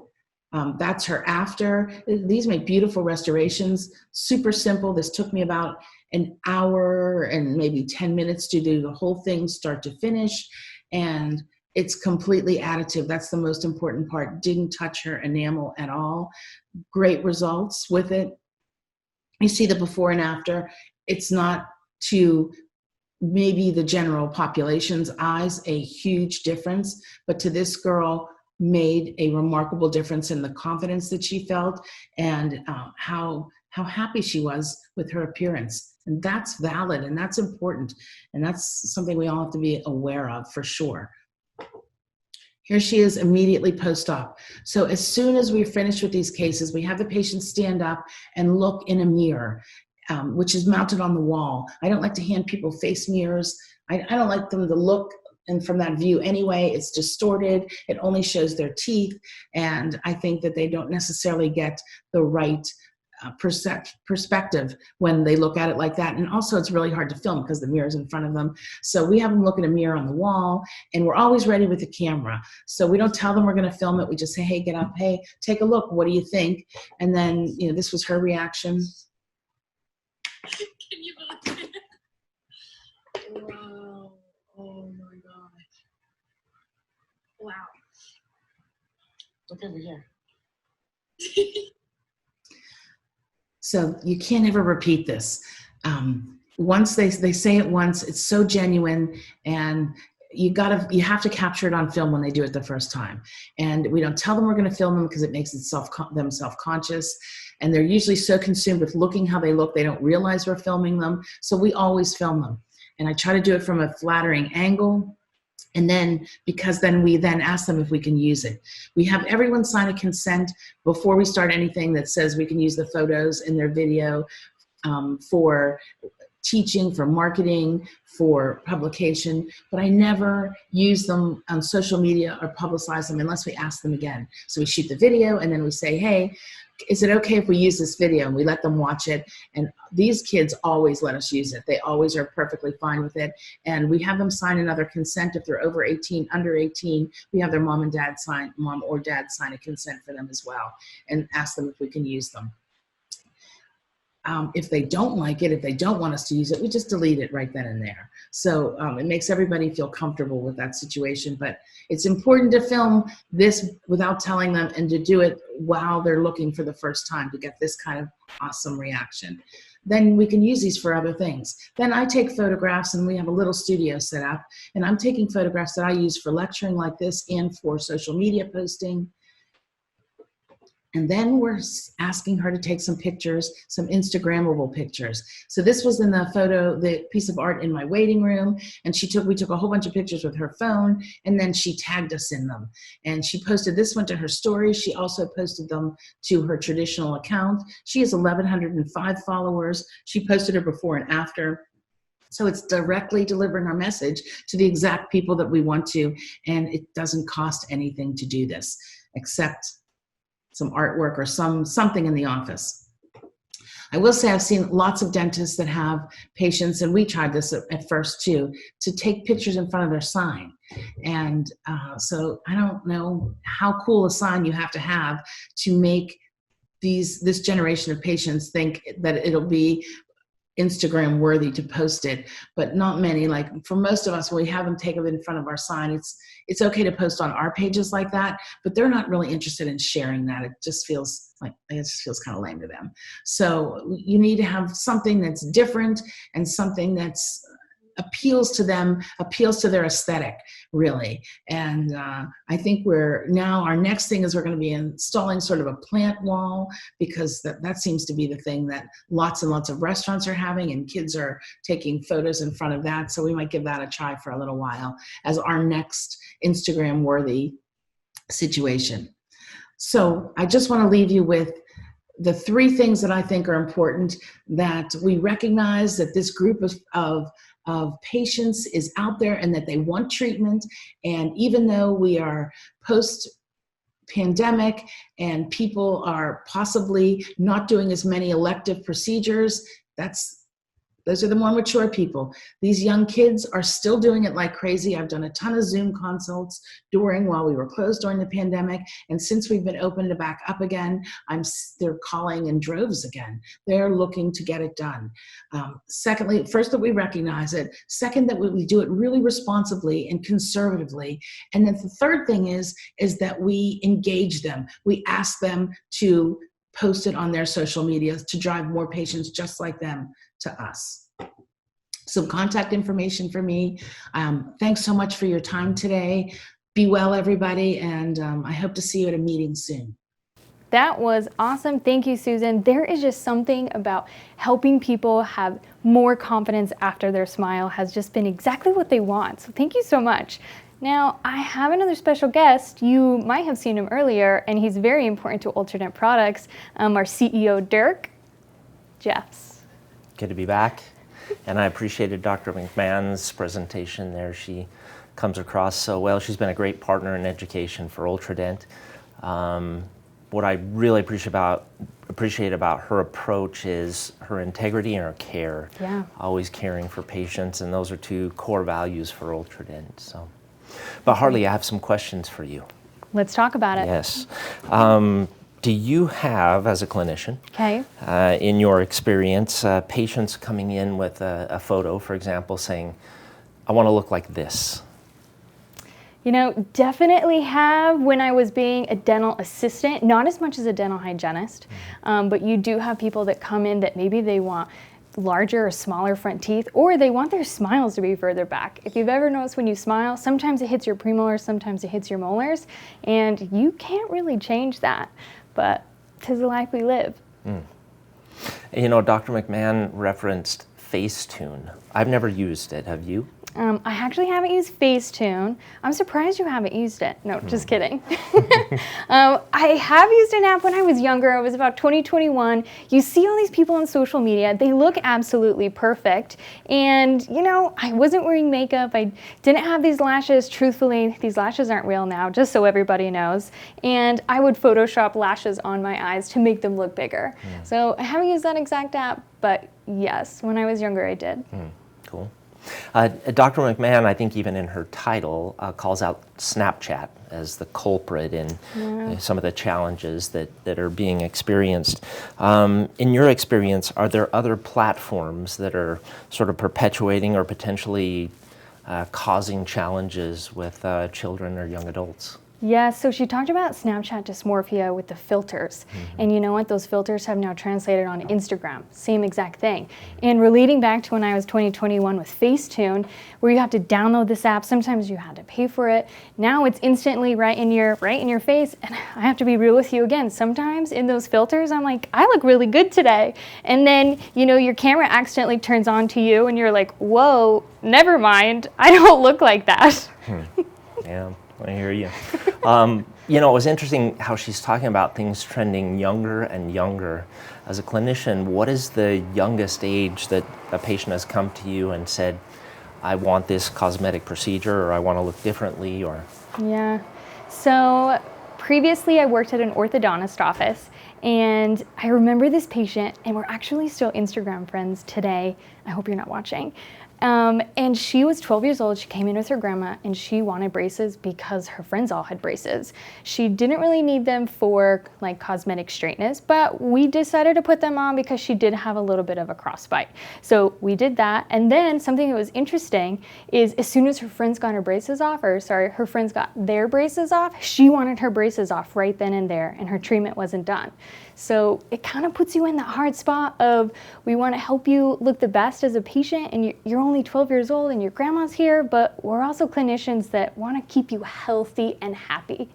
That's her after. These make beautiful restorations, super simple. This took me about an hour and maybe 10 minutes to do the whole thing start to finish. And it's completely additive. That's the most important part. Didn't touch her enamel at all. Great results with it. You see the before and after. It's not to maybe the general population's eyes a huge difference, but to this girl, made a remarkable difference in the confidence that she felt and how happy she was with her appearance. And that's valid and that's important. And that's something we all have to be aware of for sure. Here she is immediately post-op. So as soon as we're finished with these cases, we have the patient stand up and look in a mirror, which is mounted on the wall. I don't like to hand people face mirrors. I don't like them to look, and from that view anyway, it's distorted. It only shows their teeth. And I think that they don't necessarily get the right perspective when they look at it like that. And also it's really hard to film because the mirror's in front of them. So we have them look at a mirror on the wall, and we're always ready with the camera. So we don't tell them we're going to film it. We just say, hey, get up. Hey, take a look. What do you think? And then, this was her reaction. Can you believe it? Wow. Oh my gosh. Wow. Look over here. So you can't ever repeat this. Once they say it once, it's so genuine, and you have to capture it on film when they do it the first time. And we don't tell them we're going to film them because it makes them self-conscious. And they're usually so consumed with looking how they look, they don't realize we're filming them. So we always film them. And I try to do it from a flattering angle. And then, because then we then ask them if we can use it. We have everyone sign a consent before we start anything that says we can use the photos in their video for teaching, for marketing, for publication, but I never use them on social media or publicize them unless we ask them again. So we shoot the video and then we say, hey, is it okay if we use this video? And we let them watch it. And these kids always let us use it. They always are perfectly fine with it. And we have them sign another consent if they're over 18, under 18. We have their mom or dad sign a consent for them as well and ask them if we can use them. If they don't like it, if they don't want us to use it, we just delete it right then and there. So it makes everybody feel comfortable with that situation. But it's important to film this without telling them and to do it while they're looking for the first time to get this kind of awesome reaction. Then we can use these for other things. Then I take photographs, and we have a little studio set up, and I'm taking photographs that I use for lecturing like this and for social media posting. And then we're asking her to take some pictures, some Instagrammable pictures. So this was in the piece of art in my waiting room. And we took a whole bunch of pictures with her phone, and then she tagged us in them. And she posted this one to her story. She also posted them to her traditional account. She has 1,105 followers. She posted her before and after. So it's directly delivering our message to the exact people that we want to. And it doesn't cost anything to do this, except some artwork or something in the office. I will say I've seen lots of dentists that have patients, and we tried this at first too, to take pictures in front of their sign. And so I don't know how cool a sign you have to make this generation of patients think that it'll be Instagram worthy to post it, but not many. Like for most of us, when we have them take it in front of our sign, it's okay to post on our pages like that, but they're not really interested in sharing that. It just feels kind of lame to them. So you need to have something that's different and something that's appeals to them, appeals to their aesthetic, really. And I think our next thing is we're going to be installing sort of a plant wall, because that seems to be the thing that lots and lots of restaurants are having, and kids are taking photos in front of that. So we might give that a try for a little while as our next Instagram worthy situation. So I just want to leave you with the 3 things that I think are important, that we recognize that this group of patients is out there and that they want treatment. And even though we are pandemic and people are possibly not doing as many elective procedures, those are the more mature people. These young kids are still doing it like crazy. I've done a ton of Zoom consults while we were closed during the pandemic. And since we've been opened back up again, they're calling in droves again. They're looking to get it done. Secondly, first that we recognize it. Second, that we do it really responsibly and conservatively. And then the third thing is that we engage them. We ask them to post it on their social media to drive more patients just like them to us. Some contact information for me. Thanks so much for your time today. Be well, everybody, and I hope to see you at a meeting soon. That was awesome. Thank you, Susan. There is just something about helping people have more confidence after their smile has just been exactly what they want. So thank you so much. Now, I have another special guest. You might have seen him earlier, and he's very important to Ultradent products. Our CEO, Dirk Jeffs. Good to be back. And I appreciated Dr. McMahon's presentation there. She comes across so well. She's been a great partner in education for Ultradent. What I really appreciate about her approach is her integrity and her care. Yeah. Always caring for patients, and those are two core values for Ultradent. So, but Harley, I have some questions for you. Let's talk about it. Yes. Do you have, as a clinician, Okay. In your experience, patients coming in with a photo, for example, saying, I want to look like this? You know, definitely have when I was being a dental assistant, not as much as a dental hygienist, but you do have people that come in that maybe they want larger or smaller front teeth, or they want their smiles to be further back. If you've ever noticed when you smile, sometimes it hits your premolars, sometimes it hits your molars, and you can't really change that. But 'tis the life we live. You know, Dr. McMahon referenced Facetune. I've never used it. Have you? I actually haven't used Facetune. I'm surprised you haven't used it. No, just kidding. I have used an app when I was younger. It was about 2021. You see all these people on social media. They look absolutely perfect. And, you know, I wasn't wearing makeup. I didn't have these lashes. Truthfully, these lashes aren't real now, just so everybody knows. And I would Photoshop lashes on my eyes to make them look bigger. So I haven't used that exact app, but yes, when I was younger, I did. Cool. Dr. McMahon, I think even in her title, calls out Snapchat as the culprit in some of the challenges that are being experienced. In your experience, are there other platforms that are sort of perpetuating or potentially causing challenges with children or young adults? Yeah, so she talked about Snapchat dysmorphia with the filters. And you know what? Those filters have now translated on Instagram. Same exact thing. And relating back to when I was 2021 with Facetune, where you have to download this app, sometimes you had to pay for it. Now it's instantly right in your face. And I have to be real with you again. Sometimes in those filters, I'm like, I look really good today. And then, you know, your camera accidentally turns on to you and you're like, whoa, never mind. I don't look like that. Yeah. I hear you. You know, it was interesting how she's talking about things trending younger and younger. As a clinician, what is the youngest age that a patient has come to you and said, I want this cosmetic procedure, or I want to look differently, or? Yeah. So previously I worked at an orthodontist office, and I remember this patient, and we're actually still Instagram friends today. I hope you're not watching. And she was 12 years old. She came in with her grandma and she wanted braces because her friends all had braces. She didn't really need them for like cosmetic straightness, but we decided to put them on because she did have a little bit of a crossbite. So we did that. And then something that was interesting is as soon as her friends got her braces off, her friends got their braces off, she wanted her braces off right then and there, and her treatment wasn't done. So it kind of puts you in that hard spot of, we want to help you look the best as a patient, and you're only 12 years old and your grandma's here, but we're also clinicians that want to keep you healthy and happy.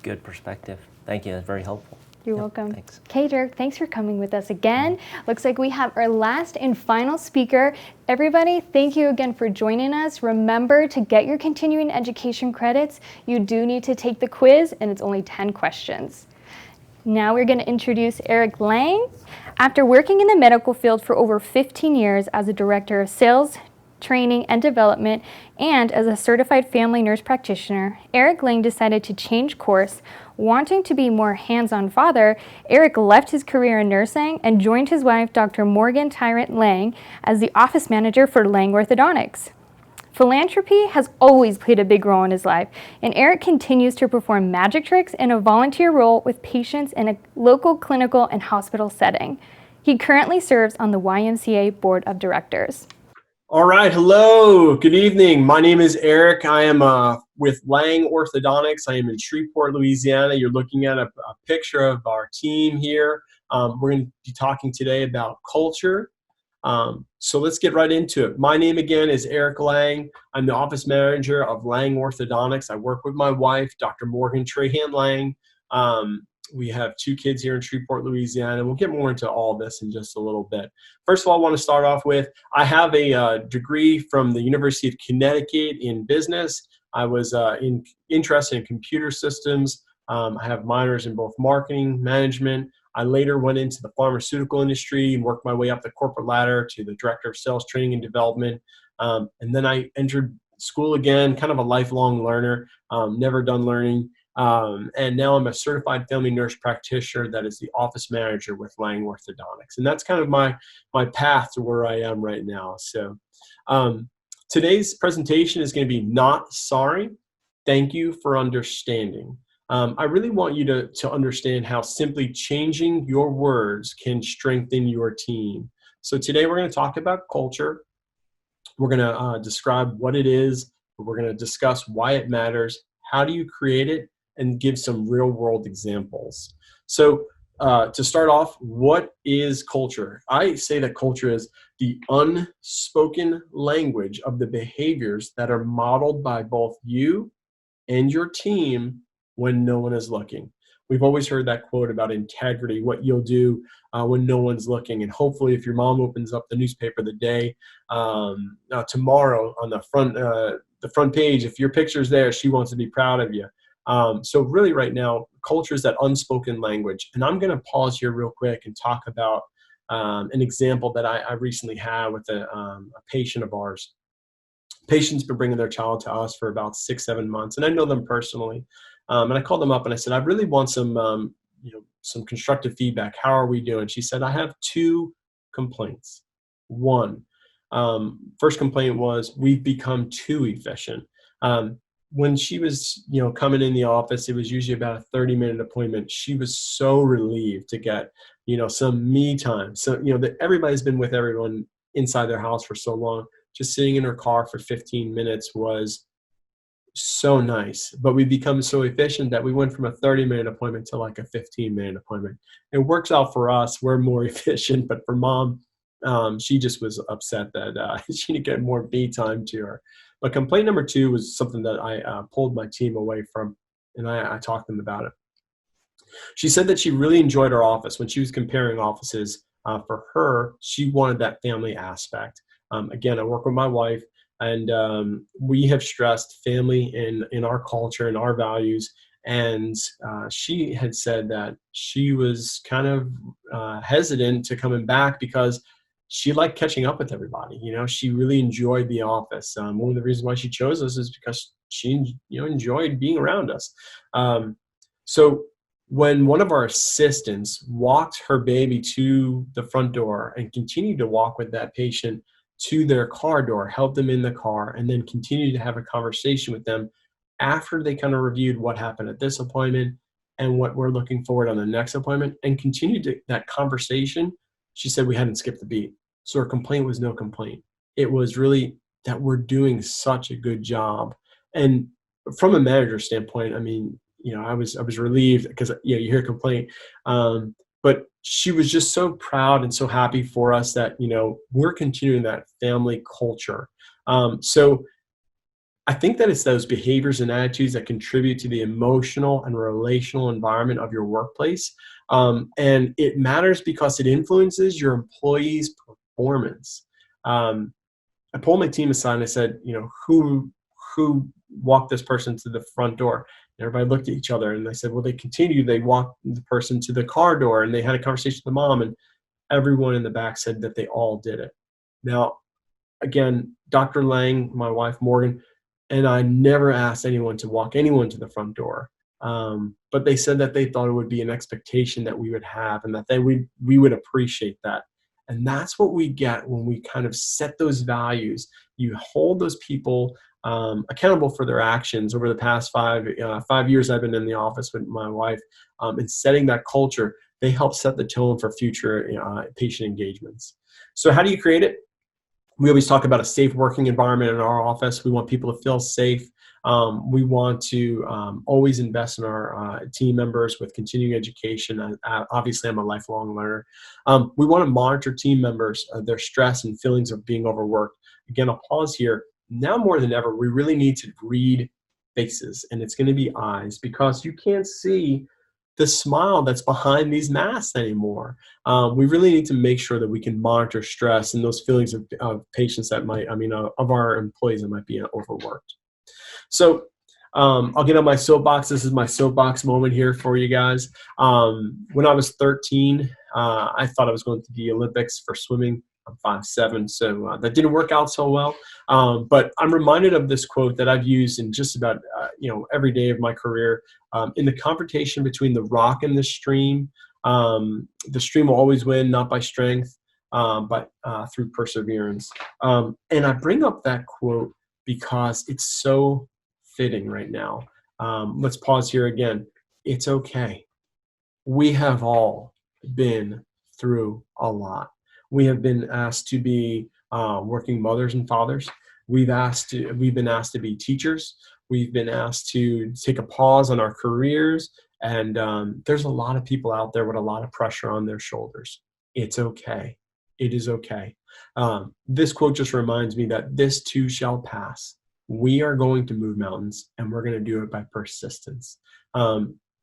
Good perspective. Thank you. That's very helpful. You're welcome. Thanks. Okay, Dirk, thanks for coming with us again. Looks like we have our last and final speaker. Everybody, thank you again for joining us. Remember to get your continuing education credits. You do need to take the quiz, and it's only 10 questions. Now we're going to introduce Eric Lang. After working in the medical field for over 15 years as a director of sales, training, and development, and as a certified family nurse practitioner, Eric Lang decided to change course. Wanting to be more hands-on father, Eric left his career in nursing and joined his wife, Dr. Morgan Tyrant Lang, as the office manager for Lang Orthodontics. Philanthropy has always played a big role in his life, and Eric continues to perform magic tricks in a volunteer role with patients in a local clinical and hospital setting. He currently serves on the YMCA Board of Directors. All right, hello, good evening. My name is Eric. I am with Lang Orthodontics. I am in Shreveport, Louisiana. You're looking at a picture of our team here. We're going to be talking today about culture. So let's get right into it. My name again is Eric Lang. I'm the office manager of Lang Orthodontics. I work with my wife, Dr. Morgan Trahan Lang. We have 2 kids here in Shreveport, Louisiana. We'll get more into all this in just a little bit. First of all, I want to start off with, I have a degree from the University of Connecticut in business. I was interested in computer systems. I have minors in both marketing, management. I later went into the pharmaceutical industry and worked my way up the corporate ladder to the director of sales training and development. And then I entered school again, kind of a lifelong learner, never done learning. And now I'm a certified family nurse practitioner that is the office manager with Lang Orthodontics. And that's kind of my path to where I am right now. So today's presentation is going to be not sorry. Thank you for understanding. I really want you to understand how simply changing your words can strengthen your team. So today we're going to talk about culture. We're going to describe what it is. We're going to discuss why it matters. How do you create it? And give some real world examples. So to start off, what is culture? I say that culture is the unspoken language of the behaviors that are modeled by both you and your team when no one is looking. We've always heard that quote about integrity, what you'll do when no one's looking. And hopefully if your mom opens up the newspaper the day tomorrow on the front page, if your picture's there, she wants to be proud of you. So really right now, culture is that unspoken language. And I'm going to pause here real quick and talk about an example that I recently had with a patient of ours. Patient's been bringing their child to us for about 6-7 months, and I know them personally. And I called them up and I said, I really want some constructive feedback. How are we doing? She said, I have 2 complaints. One, first complaint was we've become too efficient. When she was, coming in the office, it was usually about a 30-minute appointment. She was so relieved to get, some me time. So, everybody's been with everyone inside their house for so long. Just sitting in her car for 15 minutes was so nice. But we become so efficient that we went from a 30-minute appointment to like a 15-minute appointment. It works out for us. We're more efficient. But for mom, she just was upset that she didn't get more me time to her. But complaint number 2 was something that I pulled my team away from, and I talked to them about it. She said that she really enjoyed her office. When she was comparing offices, for her, she wanted that family aspect. Again, I work with my wife, and we have stressed family in our culture and our values. And she had said that she was kind of hesitant to coming back because she liked catching up with everybody. She really enjoyed the office. One of the reasons why she chose us is because she, enjoyed being around us. So when one of our assistants walked her baby to the front door and continued to walk with that patient to their car door, helped them in the car, and then continued to have a conversation with them after they kind of reviewed what happened at this appointment and what we're looking forward on the next appointment, and continued that conversation, she said we hadn't skipped a beat. So her complaint was no complaint. It was really that we're doing such a good job. And from a manager standpoint, I mean, I was relieved because, you hear a complaint. But she was just so proud and so happy for us that, we're continuing that family culture. So I think that it's those behaviors and attitudes that contribute to the emotional and relational environment of your workplace. And it matters because it influences your employees' performance. I pulled my team aside and I said, who walked this person to the front door? And everybody looked at each other and they said, well, they walked the person to the car door, and they had a conversation with the mom, and everyone in the back said that they all did it. Now, again, Dr. Lang, my wife Morgan, and I never asked anyone to walk anyone to the front door. But they said that they thought it would be an expectation that we would have, and that we would appreciate that. And that's what we get when we kind of set those values. You hold those people accountable for their actions. Over the past 5 years I've been in the office with my wife, and setting that culture, they help set the tone for future patient engagements. So how do you create it? We always talk about a safe working environment in our office. We want people to feel safe. We want to always invest in our team members with continuing education. Obviously, I'm a lifelong learner. We want to monitor team members, their stress and feelings of being overworked. Again, I'll pause here. Now more than ever, we really need to read faces, and it's going to be eyes, because you can't see the smile that's behind these masks anymore. We really need to make sure that we can monitor stress and those feelings of patients that might, of our employees that might be overworked. So I'll get on my soapbox. This is my soapbox moment here for you guys. When I was 13, I thought I was going to the Olympics for swimming. I'm 5'7", so that didn't work out so well. But I'm reminded of this quote that I've used in just about every day of my career. In the confrontation between the rock and the stream will always win, not by strength, but through perseverance. And I bring up that quote because it's so fitting right now. Let's pause here again. It's okay. We have all been through a lot. We have been asked to be working mothers and fathers. We've been asked to be teachers. We've been asked to take a pause on our careers. And there's a lot of people out there with a lot of pressure on their shoulders. It's okay. It is okay. This quote just reminds me that this too shall pass. We are going to move mountains, and we're going to do it by persistence.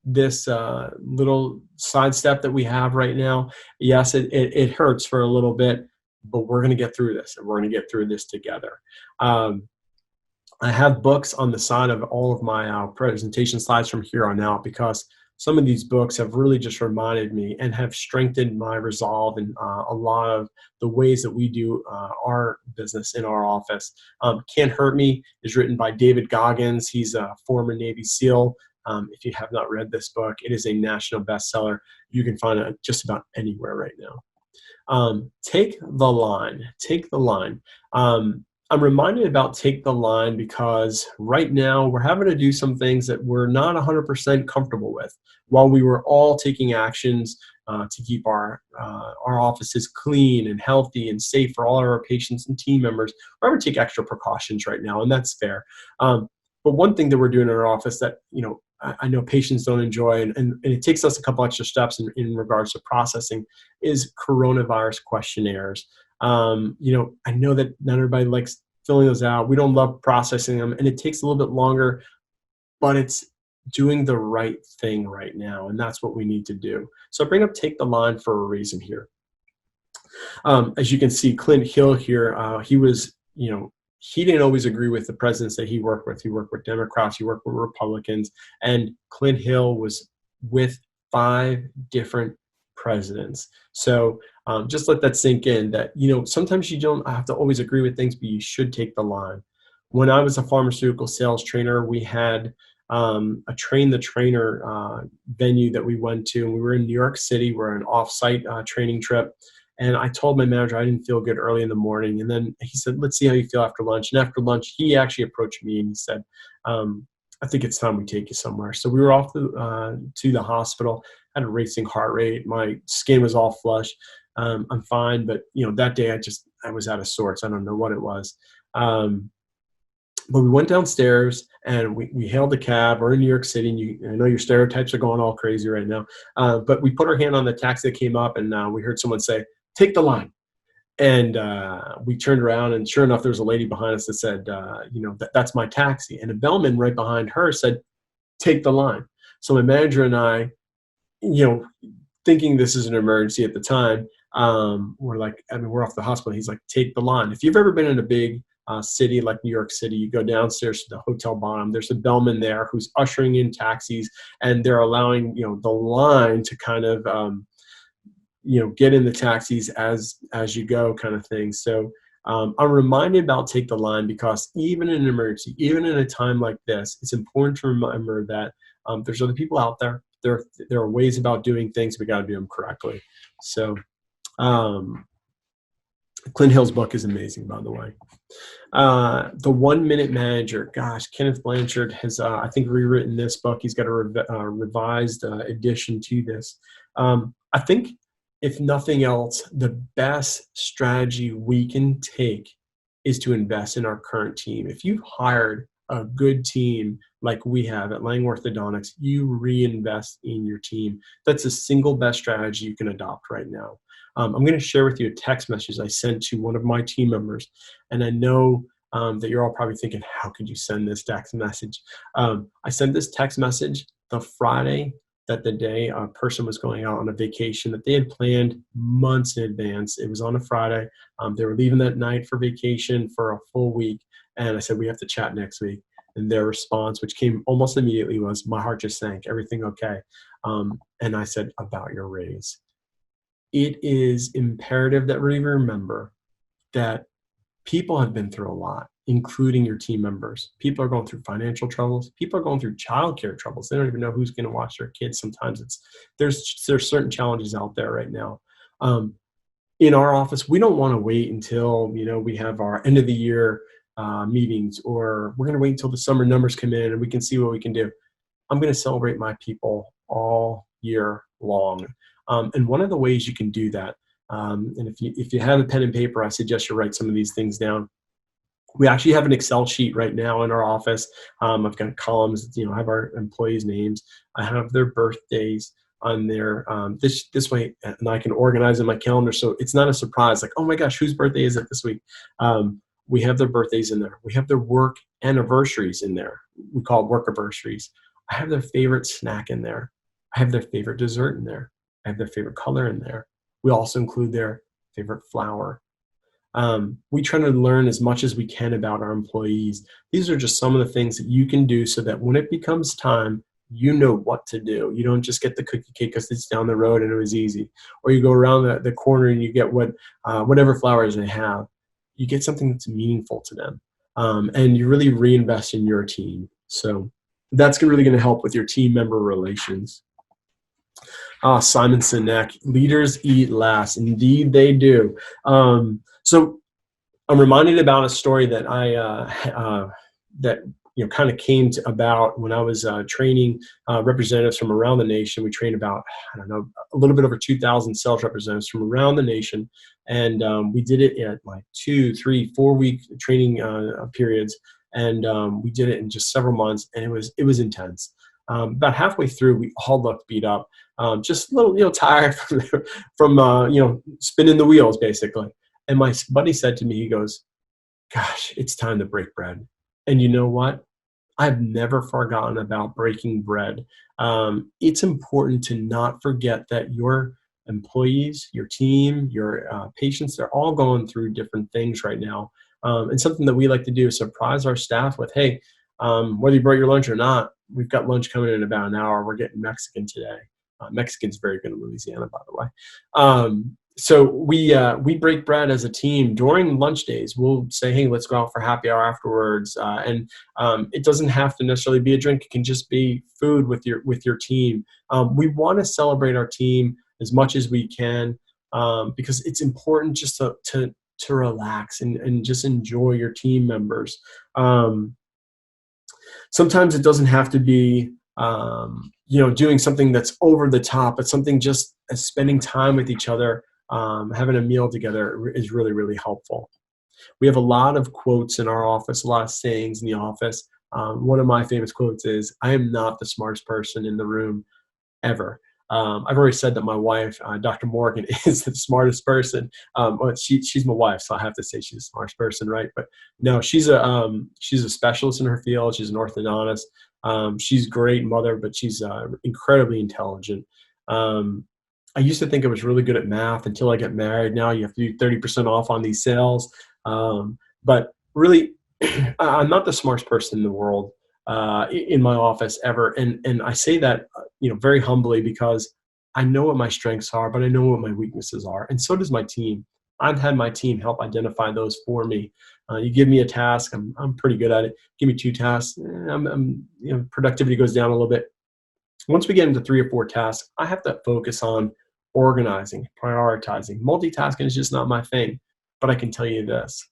This little sidestep that we have right now, yes, it hurts for a little bit, but we're going to get through this, and we're going to get through this together. I have books on the side of all of my presentation slides from here on out, because some of these books have really just reminded me and have strengthened my resolve in a lot of the ways that we do our business in our office. Can't Hurt Me is written by David Goggins. He's a former Navy SEAL. If you have not read this book, it is a national bestseller. You can find it just about anywhere right now. Take the line. Take the line. I'm reminded about Take the Line because right now we're having to do some things that we're not 100% comfortable with. While we were all taking actions to keep our offices clean and healthy and safe for all of our patients and team members, we're having to take extra precautions right now, and that's fair. But one thing that we're doing in our office that I know patients don't enjoy, and it takes us a couple extra steps in regards to processing, is coronavirus questionnaires. I know that not everybody likes filling those out. We don't love processing them, and it takes a little bit longer, but it's doing the right thing right now, and that's what we need to do. So I bring up Take the Line for a reason here. As you can see, Clint Hill here, he didn't always agree with the presidents that he worked with. He worked with Democrats, he worked with Republicans, and Clint Hill was with 5 different presidents. So just let that sink in that, sometimes you don't have to always agree with things, but you should take the line. When I was a pharmaceutical sales trainer, we had a Train the Trainer venue that we went to, and we were in New York City. We're an off-site training trip. And I told my manager I didn't feel good early in the morning. And then he said, let's see how you feel after lunch. And after lunch, he actually approached me and he said, I think it's time we take you somewhere. So we were off to the hospital, had a racing heart rate. My skin was all flushed. I'm fine. But, that day I was out of sorts. I don't know what it was. But we went downstairs and we hailed a cab. We're in New York City. And I know your stereotypes are going all crazy right now. But we put our hand on the taxi that came up, and we heard someone say, "Take the line." And we turned around, and sure enough, there was a lady behind us that said, that's my taxi. And a bellman right behind her said, "Take the line." So my manager and I, thinking this is an emergency at the time, we're off the hospital. He's like, "Take the line." If you've ever been in a big city like New York City, you go downstairs to the hotel bottom. There's a bellman there who's ushering in taxis, and they're allowing the line to kind of get in the taxis as you go, kind of thing. So I'm reminded about take the line because even in an emergency, even in a time like this, it's important to remember that there's other people out there. There are ways about doing things. We got to do them correctly. So Clint Hill's book is amazing, by the way. The 1 Minute Manager. Gosh, Kenneth Blanchard has, I think, rewritten this book. He's got a revised edition to this. I think, if nothing else, the best strategy we can take is to invest in our current team. If you've hired a good team like we have at Lang Orthodontics, you reinvest in your team. That's the single best strategy you can adopt right now. I'm going to share with you a text message I sent to one of my team members, and I know that you're all probably thinking, how could you send this text message? I sent this text message the Friday that the day a person was going out on a vacation that they had planned months in advance. It was on a Friday. They were leaving that night for vacation for a full week. And I said, we have to chat next week. And their response, which came almost immediately, was, my heart just sank. Everything okay? And I said, about your raise. It is imperative that we remember that people have been through a lot, including your team members. People are going through financial troubles. People are going through childcare troubles. They don't even know who's going to watch their kids. Sometimes there's certain challenges out there right now. In our office, we don't want to wait until we have our end of the year meetings, or we're going to wait until the summer numbers come in and we can see what we can do. I'm going to celebrate my people all year long. And one of the ways you can do that, and if you have a pen and paper, I suggest you write some of these things down. We actually have an Excel sheet right now in our office. I've got columns, I have our employees' names. I have their birthdays on there. This way, and I can organize in my calendar so it's not a surprise, like, oh my gosh, whose birthday is it this week? We have their birthdays in there. We have their work anniversaries in there. We call it work anniversaries. I have their favorite snack in there. I have their favorite dessert in there. I have their favorite color in there. We also include their favorite flower. We try to learn as much as we can about our employees. These are just some of the things that you can do so that when it becomes time, you know what to do. You don't just get the cookie cake because it's down the road and it was easy. Or you go around the corner and you get whatever flowers they have. You get something that's meaningful to them. And you really reinvest in your team. So that's really going to help with your team member relations. Simon Sinek, leaders eat last. Indeed, they do. So I'm reminded about a story that kind of came about when I was training representatives from around the nation. We trained about, a little bit over 2,000 sales representatives from around the nation. And we did it at like 2, 3, 4 week training periods. And we did it in just several months, and it was intense. About halfway through, we all looked beat up, just a little, tired from spinning the wheels, basically. And my buddy said to me, he goes, gosh, it's time to break bread. And you know what? I've never forgotten about breaking bread. It's important to not forget that your employees, your team, your patients, they're all going through different things right now. And something that we like to do is surprise our staff with, hey, whether you brought your lunch or not, we've got lunch coming in about an hour. We're getting Mexican today. Mexican's very good in Louisiana, by the way. So we break bread as a team during lunch days. We'll say, hey, let's go out for happy hour afterwards. And it doesn't have to necessarily be a drink. It can just be food with your team. We want to celebrate our team as much as we can because it's important just to relax and just enjoy your team members. Sometimes it doesn't have to be, doing something that's over the top, but something just as spending time with each other, having a meal together is really, really helpful. We have a lot of quotes in our office, a lot of sayings in the office. One of my famous quotes is, I am not the smartest person in the room ever. I've already said that my wife, Dr. Morgan, is the smartest person. Well, she's my wife, so I have to say she's the smartest person, right? But no, she's a specialist in her field. She's an orthodontist. She's a great mother, but she's incredibly intelligent. I used to think I was really good at math until I got married. Now you have to do 30% off on these sales. But really, I'm not the smartest person in the world in my office ever. And I say that, very humbly because I know what my strengths are, but I know what my weaknesses are. And so does my team. I've had my team help identify those for me. You give me a task, I'm pretty good at it. Give me 2 tasks, productivity goes down a little bit. Once we get into 3 or 4 tasks, I have to focus on organizing, prioritizing. Multitasking is just not my thing. But I can tell you this.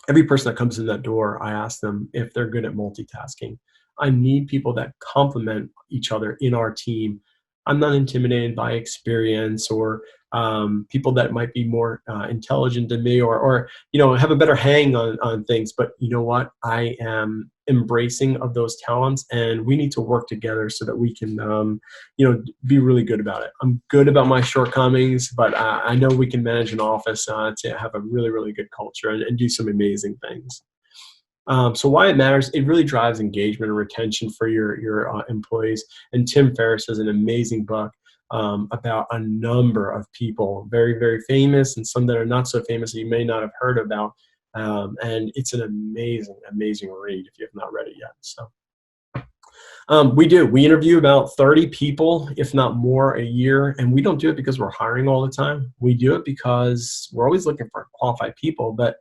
Every person that comes in that door, I ask them if they're good at multitasking. I need people that complement each other in our team. I'm not intimidated by experience or people that might be more intelligent than me or have a better hang on things. But you know what? I am embracing of those talents, and we need to work together so that we can be really good about it. I'm good about my shortcomings, but I know we can manage an office to have a really, really good culture and do some amazing things. So why it matters, it really drives engagement and retention for your employees. And Tim Ferriss has an amazing book about a number of people, very, very famous and some that are not so famous that you may not have heard about. And it's an amazing, amazing read if you have not read it yet. So we interview about 30 people, if not more, a year. And we don't do it because we're hiring all the time. We do it because we're always looking for qualified people, but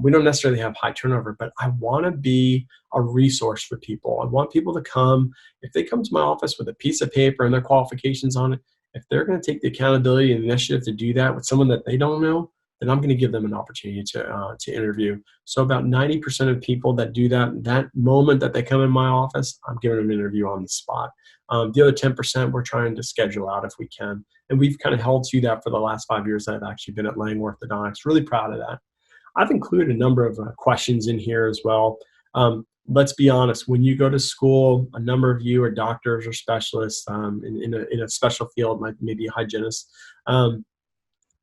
we don't necessarily have high turnover. But I want to be a resource for people. I want people to come. If they come to my office with a piece of paper and their qualifications on it, if they're going to take the accountability and initiative to do that with someone that they don't know, then I'm going to give them an opportunity to interview. So about 90% of people that do that moment that they come in my office, I'm giving them an interview on the spot. The other 10% we're trying to schedule out if we can. And we've kind of held to that for the last 5 years that I've actually been at Lang Orthodontics. Really proud of that. I've included a number of questions in here as well. Let's be honest, when you go to school, a number of you are doctors or specialists in a special field, maybe a hygienist.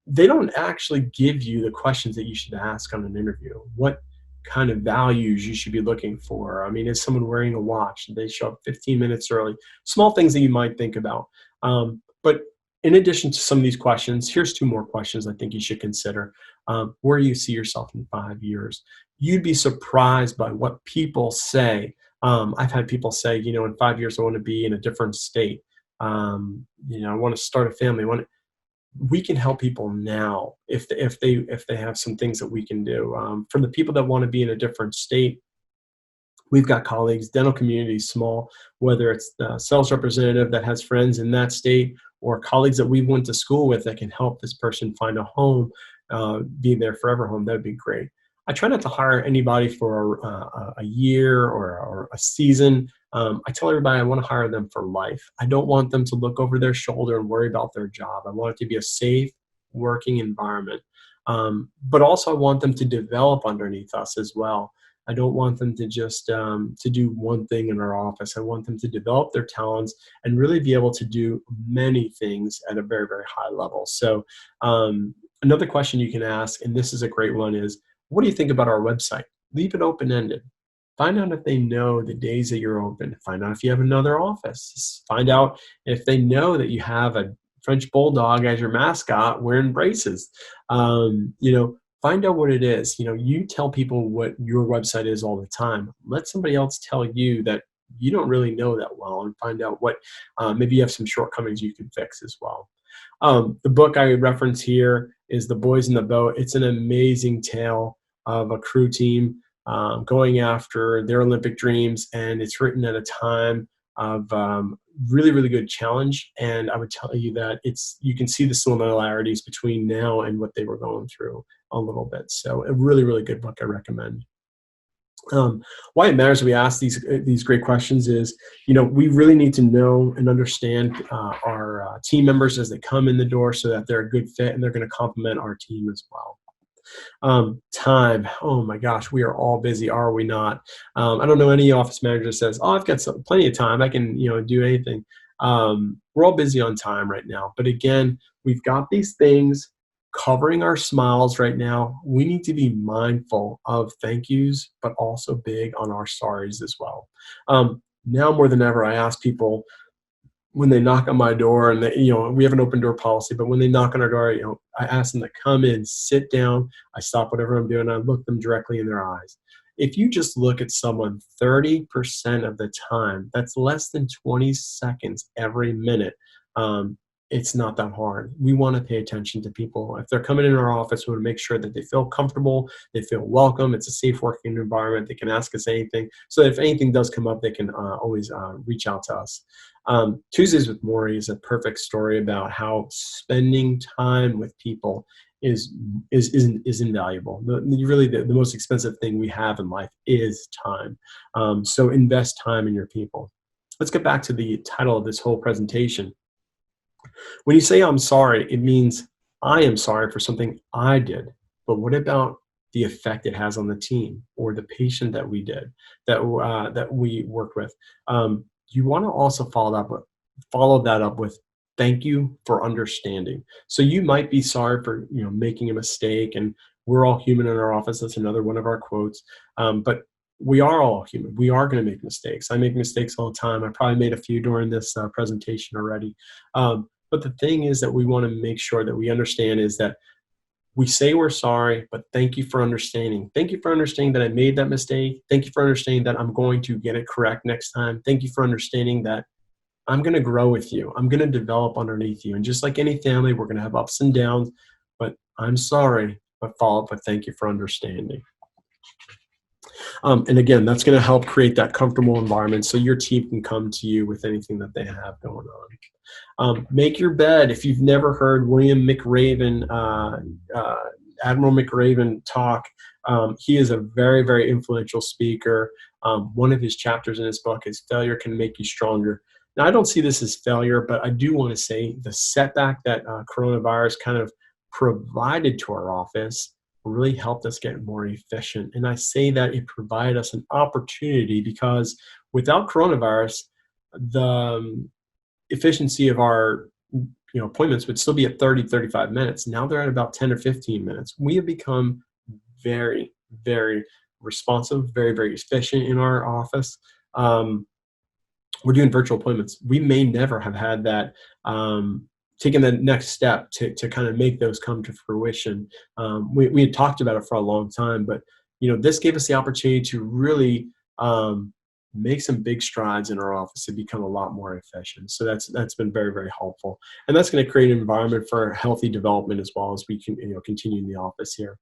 They don't actually give you the questions that you should ask on an interview. What kind of values you should be looking for? I mean, is someone wearing a watch? Did they show up 15 minutes early? Small things that you might think about. But in addition to some of these questions, here's 2 more questions I think you should consider. Where do you see yourself in 5 years? You'd be surprised by what people say. I've had people say, in 5 years, I want to be in a different state. I want to start a family. We can help people now if they have some things that we can do. For the people that want to be in a different state, we've got colleagues, dental community is small, whether it's the sales representative that has friends in that state or colleagues that we went to school with that can help this person find a home, be their forever home. That would be great. I try not to hire anybody for a year or a season. I tell everybody I want to hire them for life. I don't want them to look over their shoulder and worry about their job. I want it to be a safe working environment. But also I want them to develop underneath us as well. I don't want them to just to do one thing in our office. I want them to develop their talents and really be able to do many things at a very, very high level. So another question you can ask, and this is a great one, is what do you think about our website? Leave it open-ended. Find out if they know the days that you're open. Find out if you have another office. Find out if they know that you have a French Bulldog as your mascot wearing braces. Find out what it is. You tell people what your website is all the time. Let somebody else tell you that you don't really know that well, and find out what maybe you have some shortcomings you can fix as well. The book I reference here is The Boys in the Boat. It's an amazing tale of a crew team going after their Olympic dreams, and it's written at a time of really, really good challenge. And I would tell you that you can see the similarities between now and what they were going through a little bit. So a really, really good book I recommend. Why it matters we ask these great questions is, we really need to know and understand our team members as they come in the door so that they're a good fit and they're going to complement our team as well. Time. Oh my gosh, we are all busy, are we not? I don't know any office manager that says, I've got plenty of time. I can, do anything. We're all busy on time right now. But again, we've got these things covering our smiles right now. We need to be mindful of thank yous, but also big on our sorries as well. Now more than ever, I ask people when they knock on my door, and we have an open door policy, but when they knock on our door, I ask them to come in, sit down. I stop whatever I'm doing. I look them directly in their eyes. If you just look at someone 30% of the time, that's less than 20 seconds every minute. it's not that hard. We want to pay attention to people. If they're coming in our office, we want to make sure that they feel comfortable, they feel welcome. It's a safe working environment. They can ask us anything. So if anything does come up, they can always reach out to us. Tuesdays with Maury is a perfect story about how spending time with people is invaluable. Really, the most expensive thing we have in life is time. So invest time in your people. Let's get back to the title of this whole presentation. When you say I'm sorry, it means I am sorry for something I did. But what about the effect it has on the team or the patient that we did, that we worked with? You want to also follow that up with thank you for understanding. So you might be sorry for making a mistake, and we're all human in our office. That's another one of our quotes. But we are all human. We are going to make mistakes. I make mistakes all the time. I probably made a few during this presentation already. But the thing is that we want to make sure that we understand is that we say we're sorry, but thank you for understanding. Thank you for understanding that I made that mistake. Thank you for understanding that I'm going to get it correct next time. Thank you for understanding that I'm going to grow with you. I'm going to develop underneath you. And just like any family, we're going to have ups and downs, but I'm sorry, but follow up with thank you for understanding. And again, that's going to help create that comfortable environment so your team can come to you with anything that they have going on. Make your bed. If you've never heard William McRaven, Admiral McRaven talk, he is a very, very influential speaker. One of his chapters in his book is Failure Can Make You Stronger. Now, I don't see this as failure, but I do want to say the setback that coronavirus kind of provided to our office really helped us get more efficient. And I say that it provided us an opportunity because without coronavirus, the efficiency of our appointments would still be at 30, 35 minutes. Now they're at about 10 or 15 minutes. We have become very, very responsive, very, very efficient in our office. We're doing virtual appointments. We may never have had that, taken the next step to kind of make those come to fruition. We had talked about it for a long time, but this gave us the opportunity to really make some big strides in our office to become a lot more efficient. So that's been very, very helpful, and that's going to create an environment for healthy development as well as we can continue in the office here.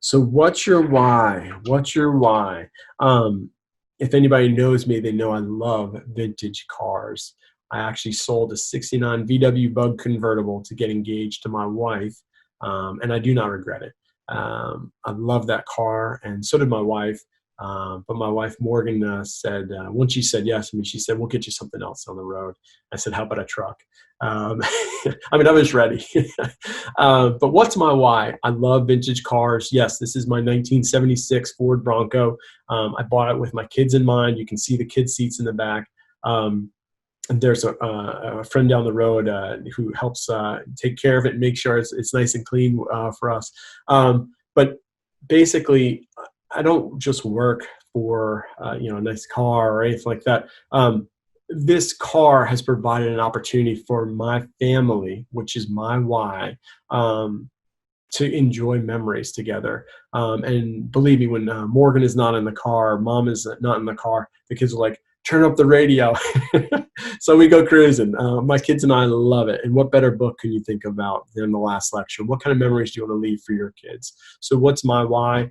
So what's your why? What's your why? If anybody knows me, they know I love vintage cars. I actually sold a '69 VW Bug convertible to get engaged to my wife, and I do not regret it. I love that car, and so did my wife. But my wife, Morgan, said, once she said yes, she said, we'll get you something else on the road. I said, how about a truck? I was ready. But what's my why? I love vintage cars. Yes, this is my 1976 Ford Bronco. I bought it with my kids in mind. You can see the kids' seats in the back. And there's a friend down the road who helps take care of it and make sure it's nice and clean for us. But basically, I don't just work for a nice car or anything like that. This car has provided an opportunity for my family, which is my why, to enjoy memories together. And believe me, when Morgan is not in the car, Mom is not in the car, the kids are like, turn up the radio. So we go cruising. My kids and I love it. And what better book can you think about than the last lecture? What kind of memories do you want to leave for your kids? So what's my why?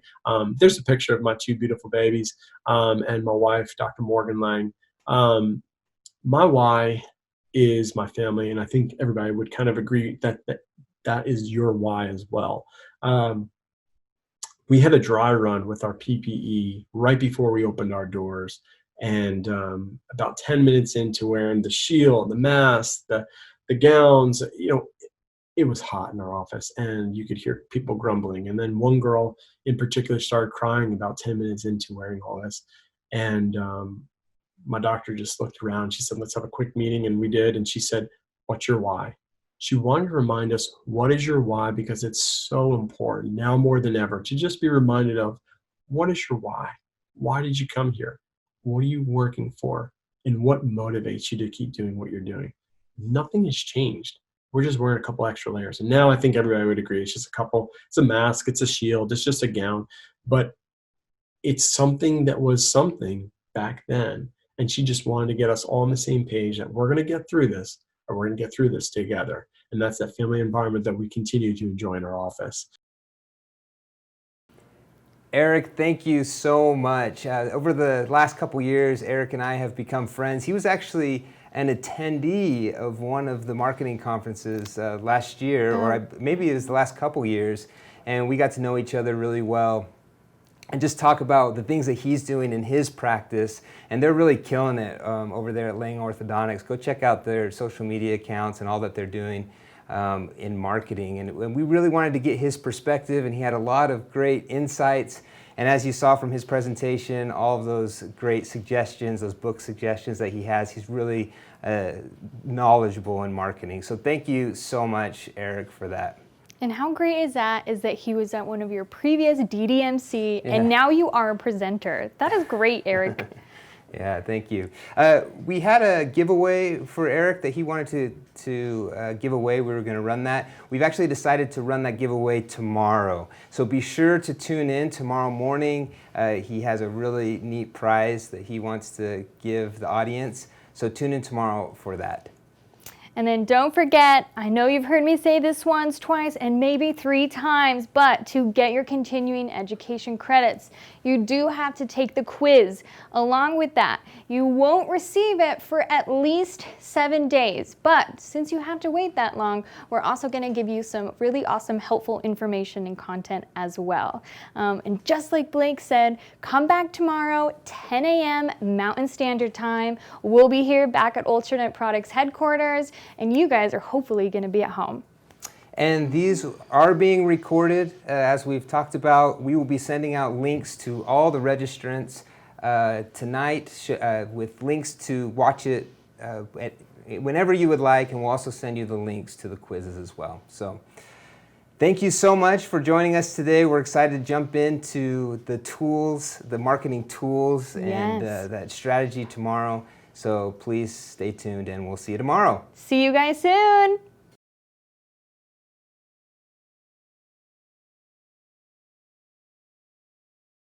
There's a picture of my two beautiful babies and my wife, Dr. Morgan Lang. My why is my family, and I think everybody would kind of agree that is your why as well. We had a dry run with our PPE right before we opened our doors. And about 10 minutes into wearing the shield, the mask, the gowns, it was hot in our office and you could hear people grumbling. And then one girl in particular started crying about 10 minutes into wearing all this. And my doctor just looked around. She said, let's have a quick meeting. And we did. And she said, what's your why? She wanted to remind us, what is your why? Because it's so important now more than ever to just be reminded of, what is your why? Why did you come here? What are you working for? And what motivates you to keep doing what you're doing? Nothing has changed. We're just wearing a couple extra layers. And now I think everybody would agree. It's just it's a mask, it's a shield, it's just a gown. But it's something that was something back then. And she just wanted to get us all on the same page that we're going to get through this. or we're going to get through this together. And that's that family environment that we continue to enjoy in our office. Eric, thank you so much. Over the last couple years, Eric and I have become friends. He was actually an attendee of one of the marketing conferences last year, or maybe it was the last couple years, and we got to know each other really well and just talk about the things that he's doing in his practice. And they're really killing it over there at Lang Orthodontics. Go check out their social media accounts and all that they're doing in marketing. And we really wanted to get his perspective, and he had a lot of great insights. And as you saw from his presentation, all of those great suggestions, those book suggestions that he has, he's really knowledgeable in marketing. So thank you so much, Eric, for that. And how great is that he was at one of your previous DDMC and now you are a presenter. That is great, Eric. Yeah, thank you. We had a giveaway for Eric that he wanted to give away. We were going to run that. We've actually decided to run that giveaway tomorrow. So be sure to tune in tomorrow morning. He has a really neat prize that he wants to give the audience. So tune in tomorrow for that. And then don't forget, I know you've heard me say this once, twice, and maybe 3 times, but to get your continuing education credits, you do have to take the quiz. Along with that, you won't receive it for at least 7 days. But since you have to wait that long, we're also going to give you some really awesome, helpful information and content as well. And just like Blake said, come back tomorrow, 10 a.m. Mountain Standard Time. We'll be here back at Ultradent Products headquarters, and you guys are hopefully going to be at home. And these are being recorded. As we've talked about, we will be sending out links to all the registrants tonight with links to watch it whenever you would like, and we'll also send you the links to the quizzes as well. So thank you so much for joining us today. We're excited to jump into the tools, the marketing tools, and that strategy tomorrow. So please stay tuned, and we'll see you tomorrow. See you guys soon.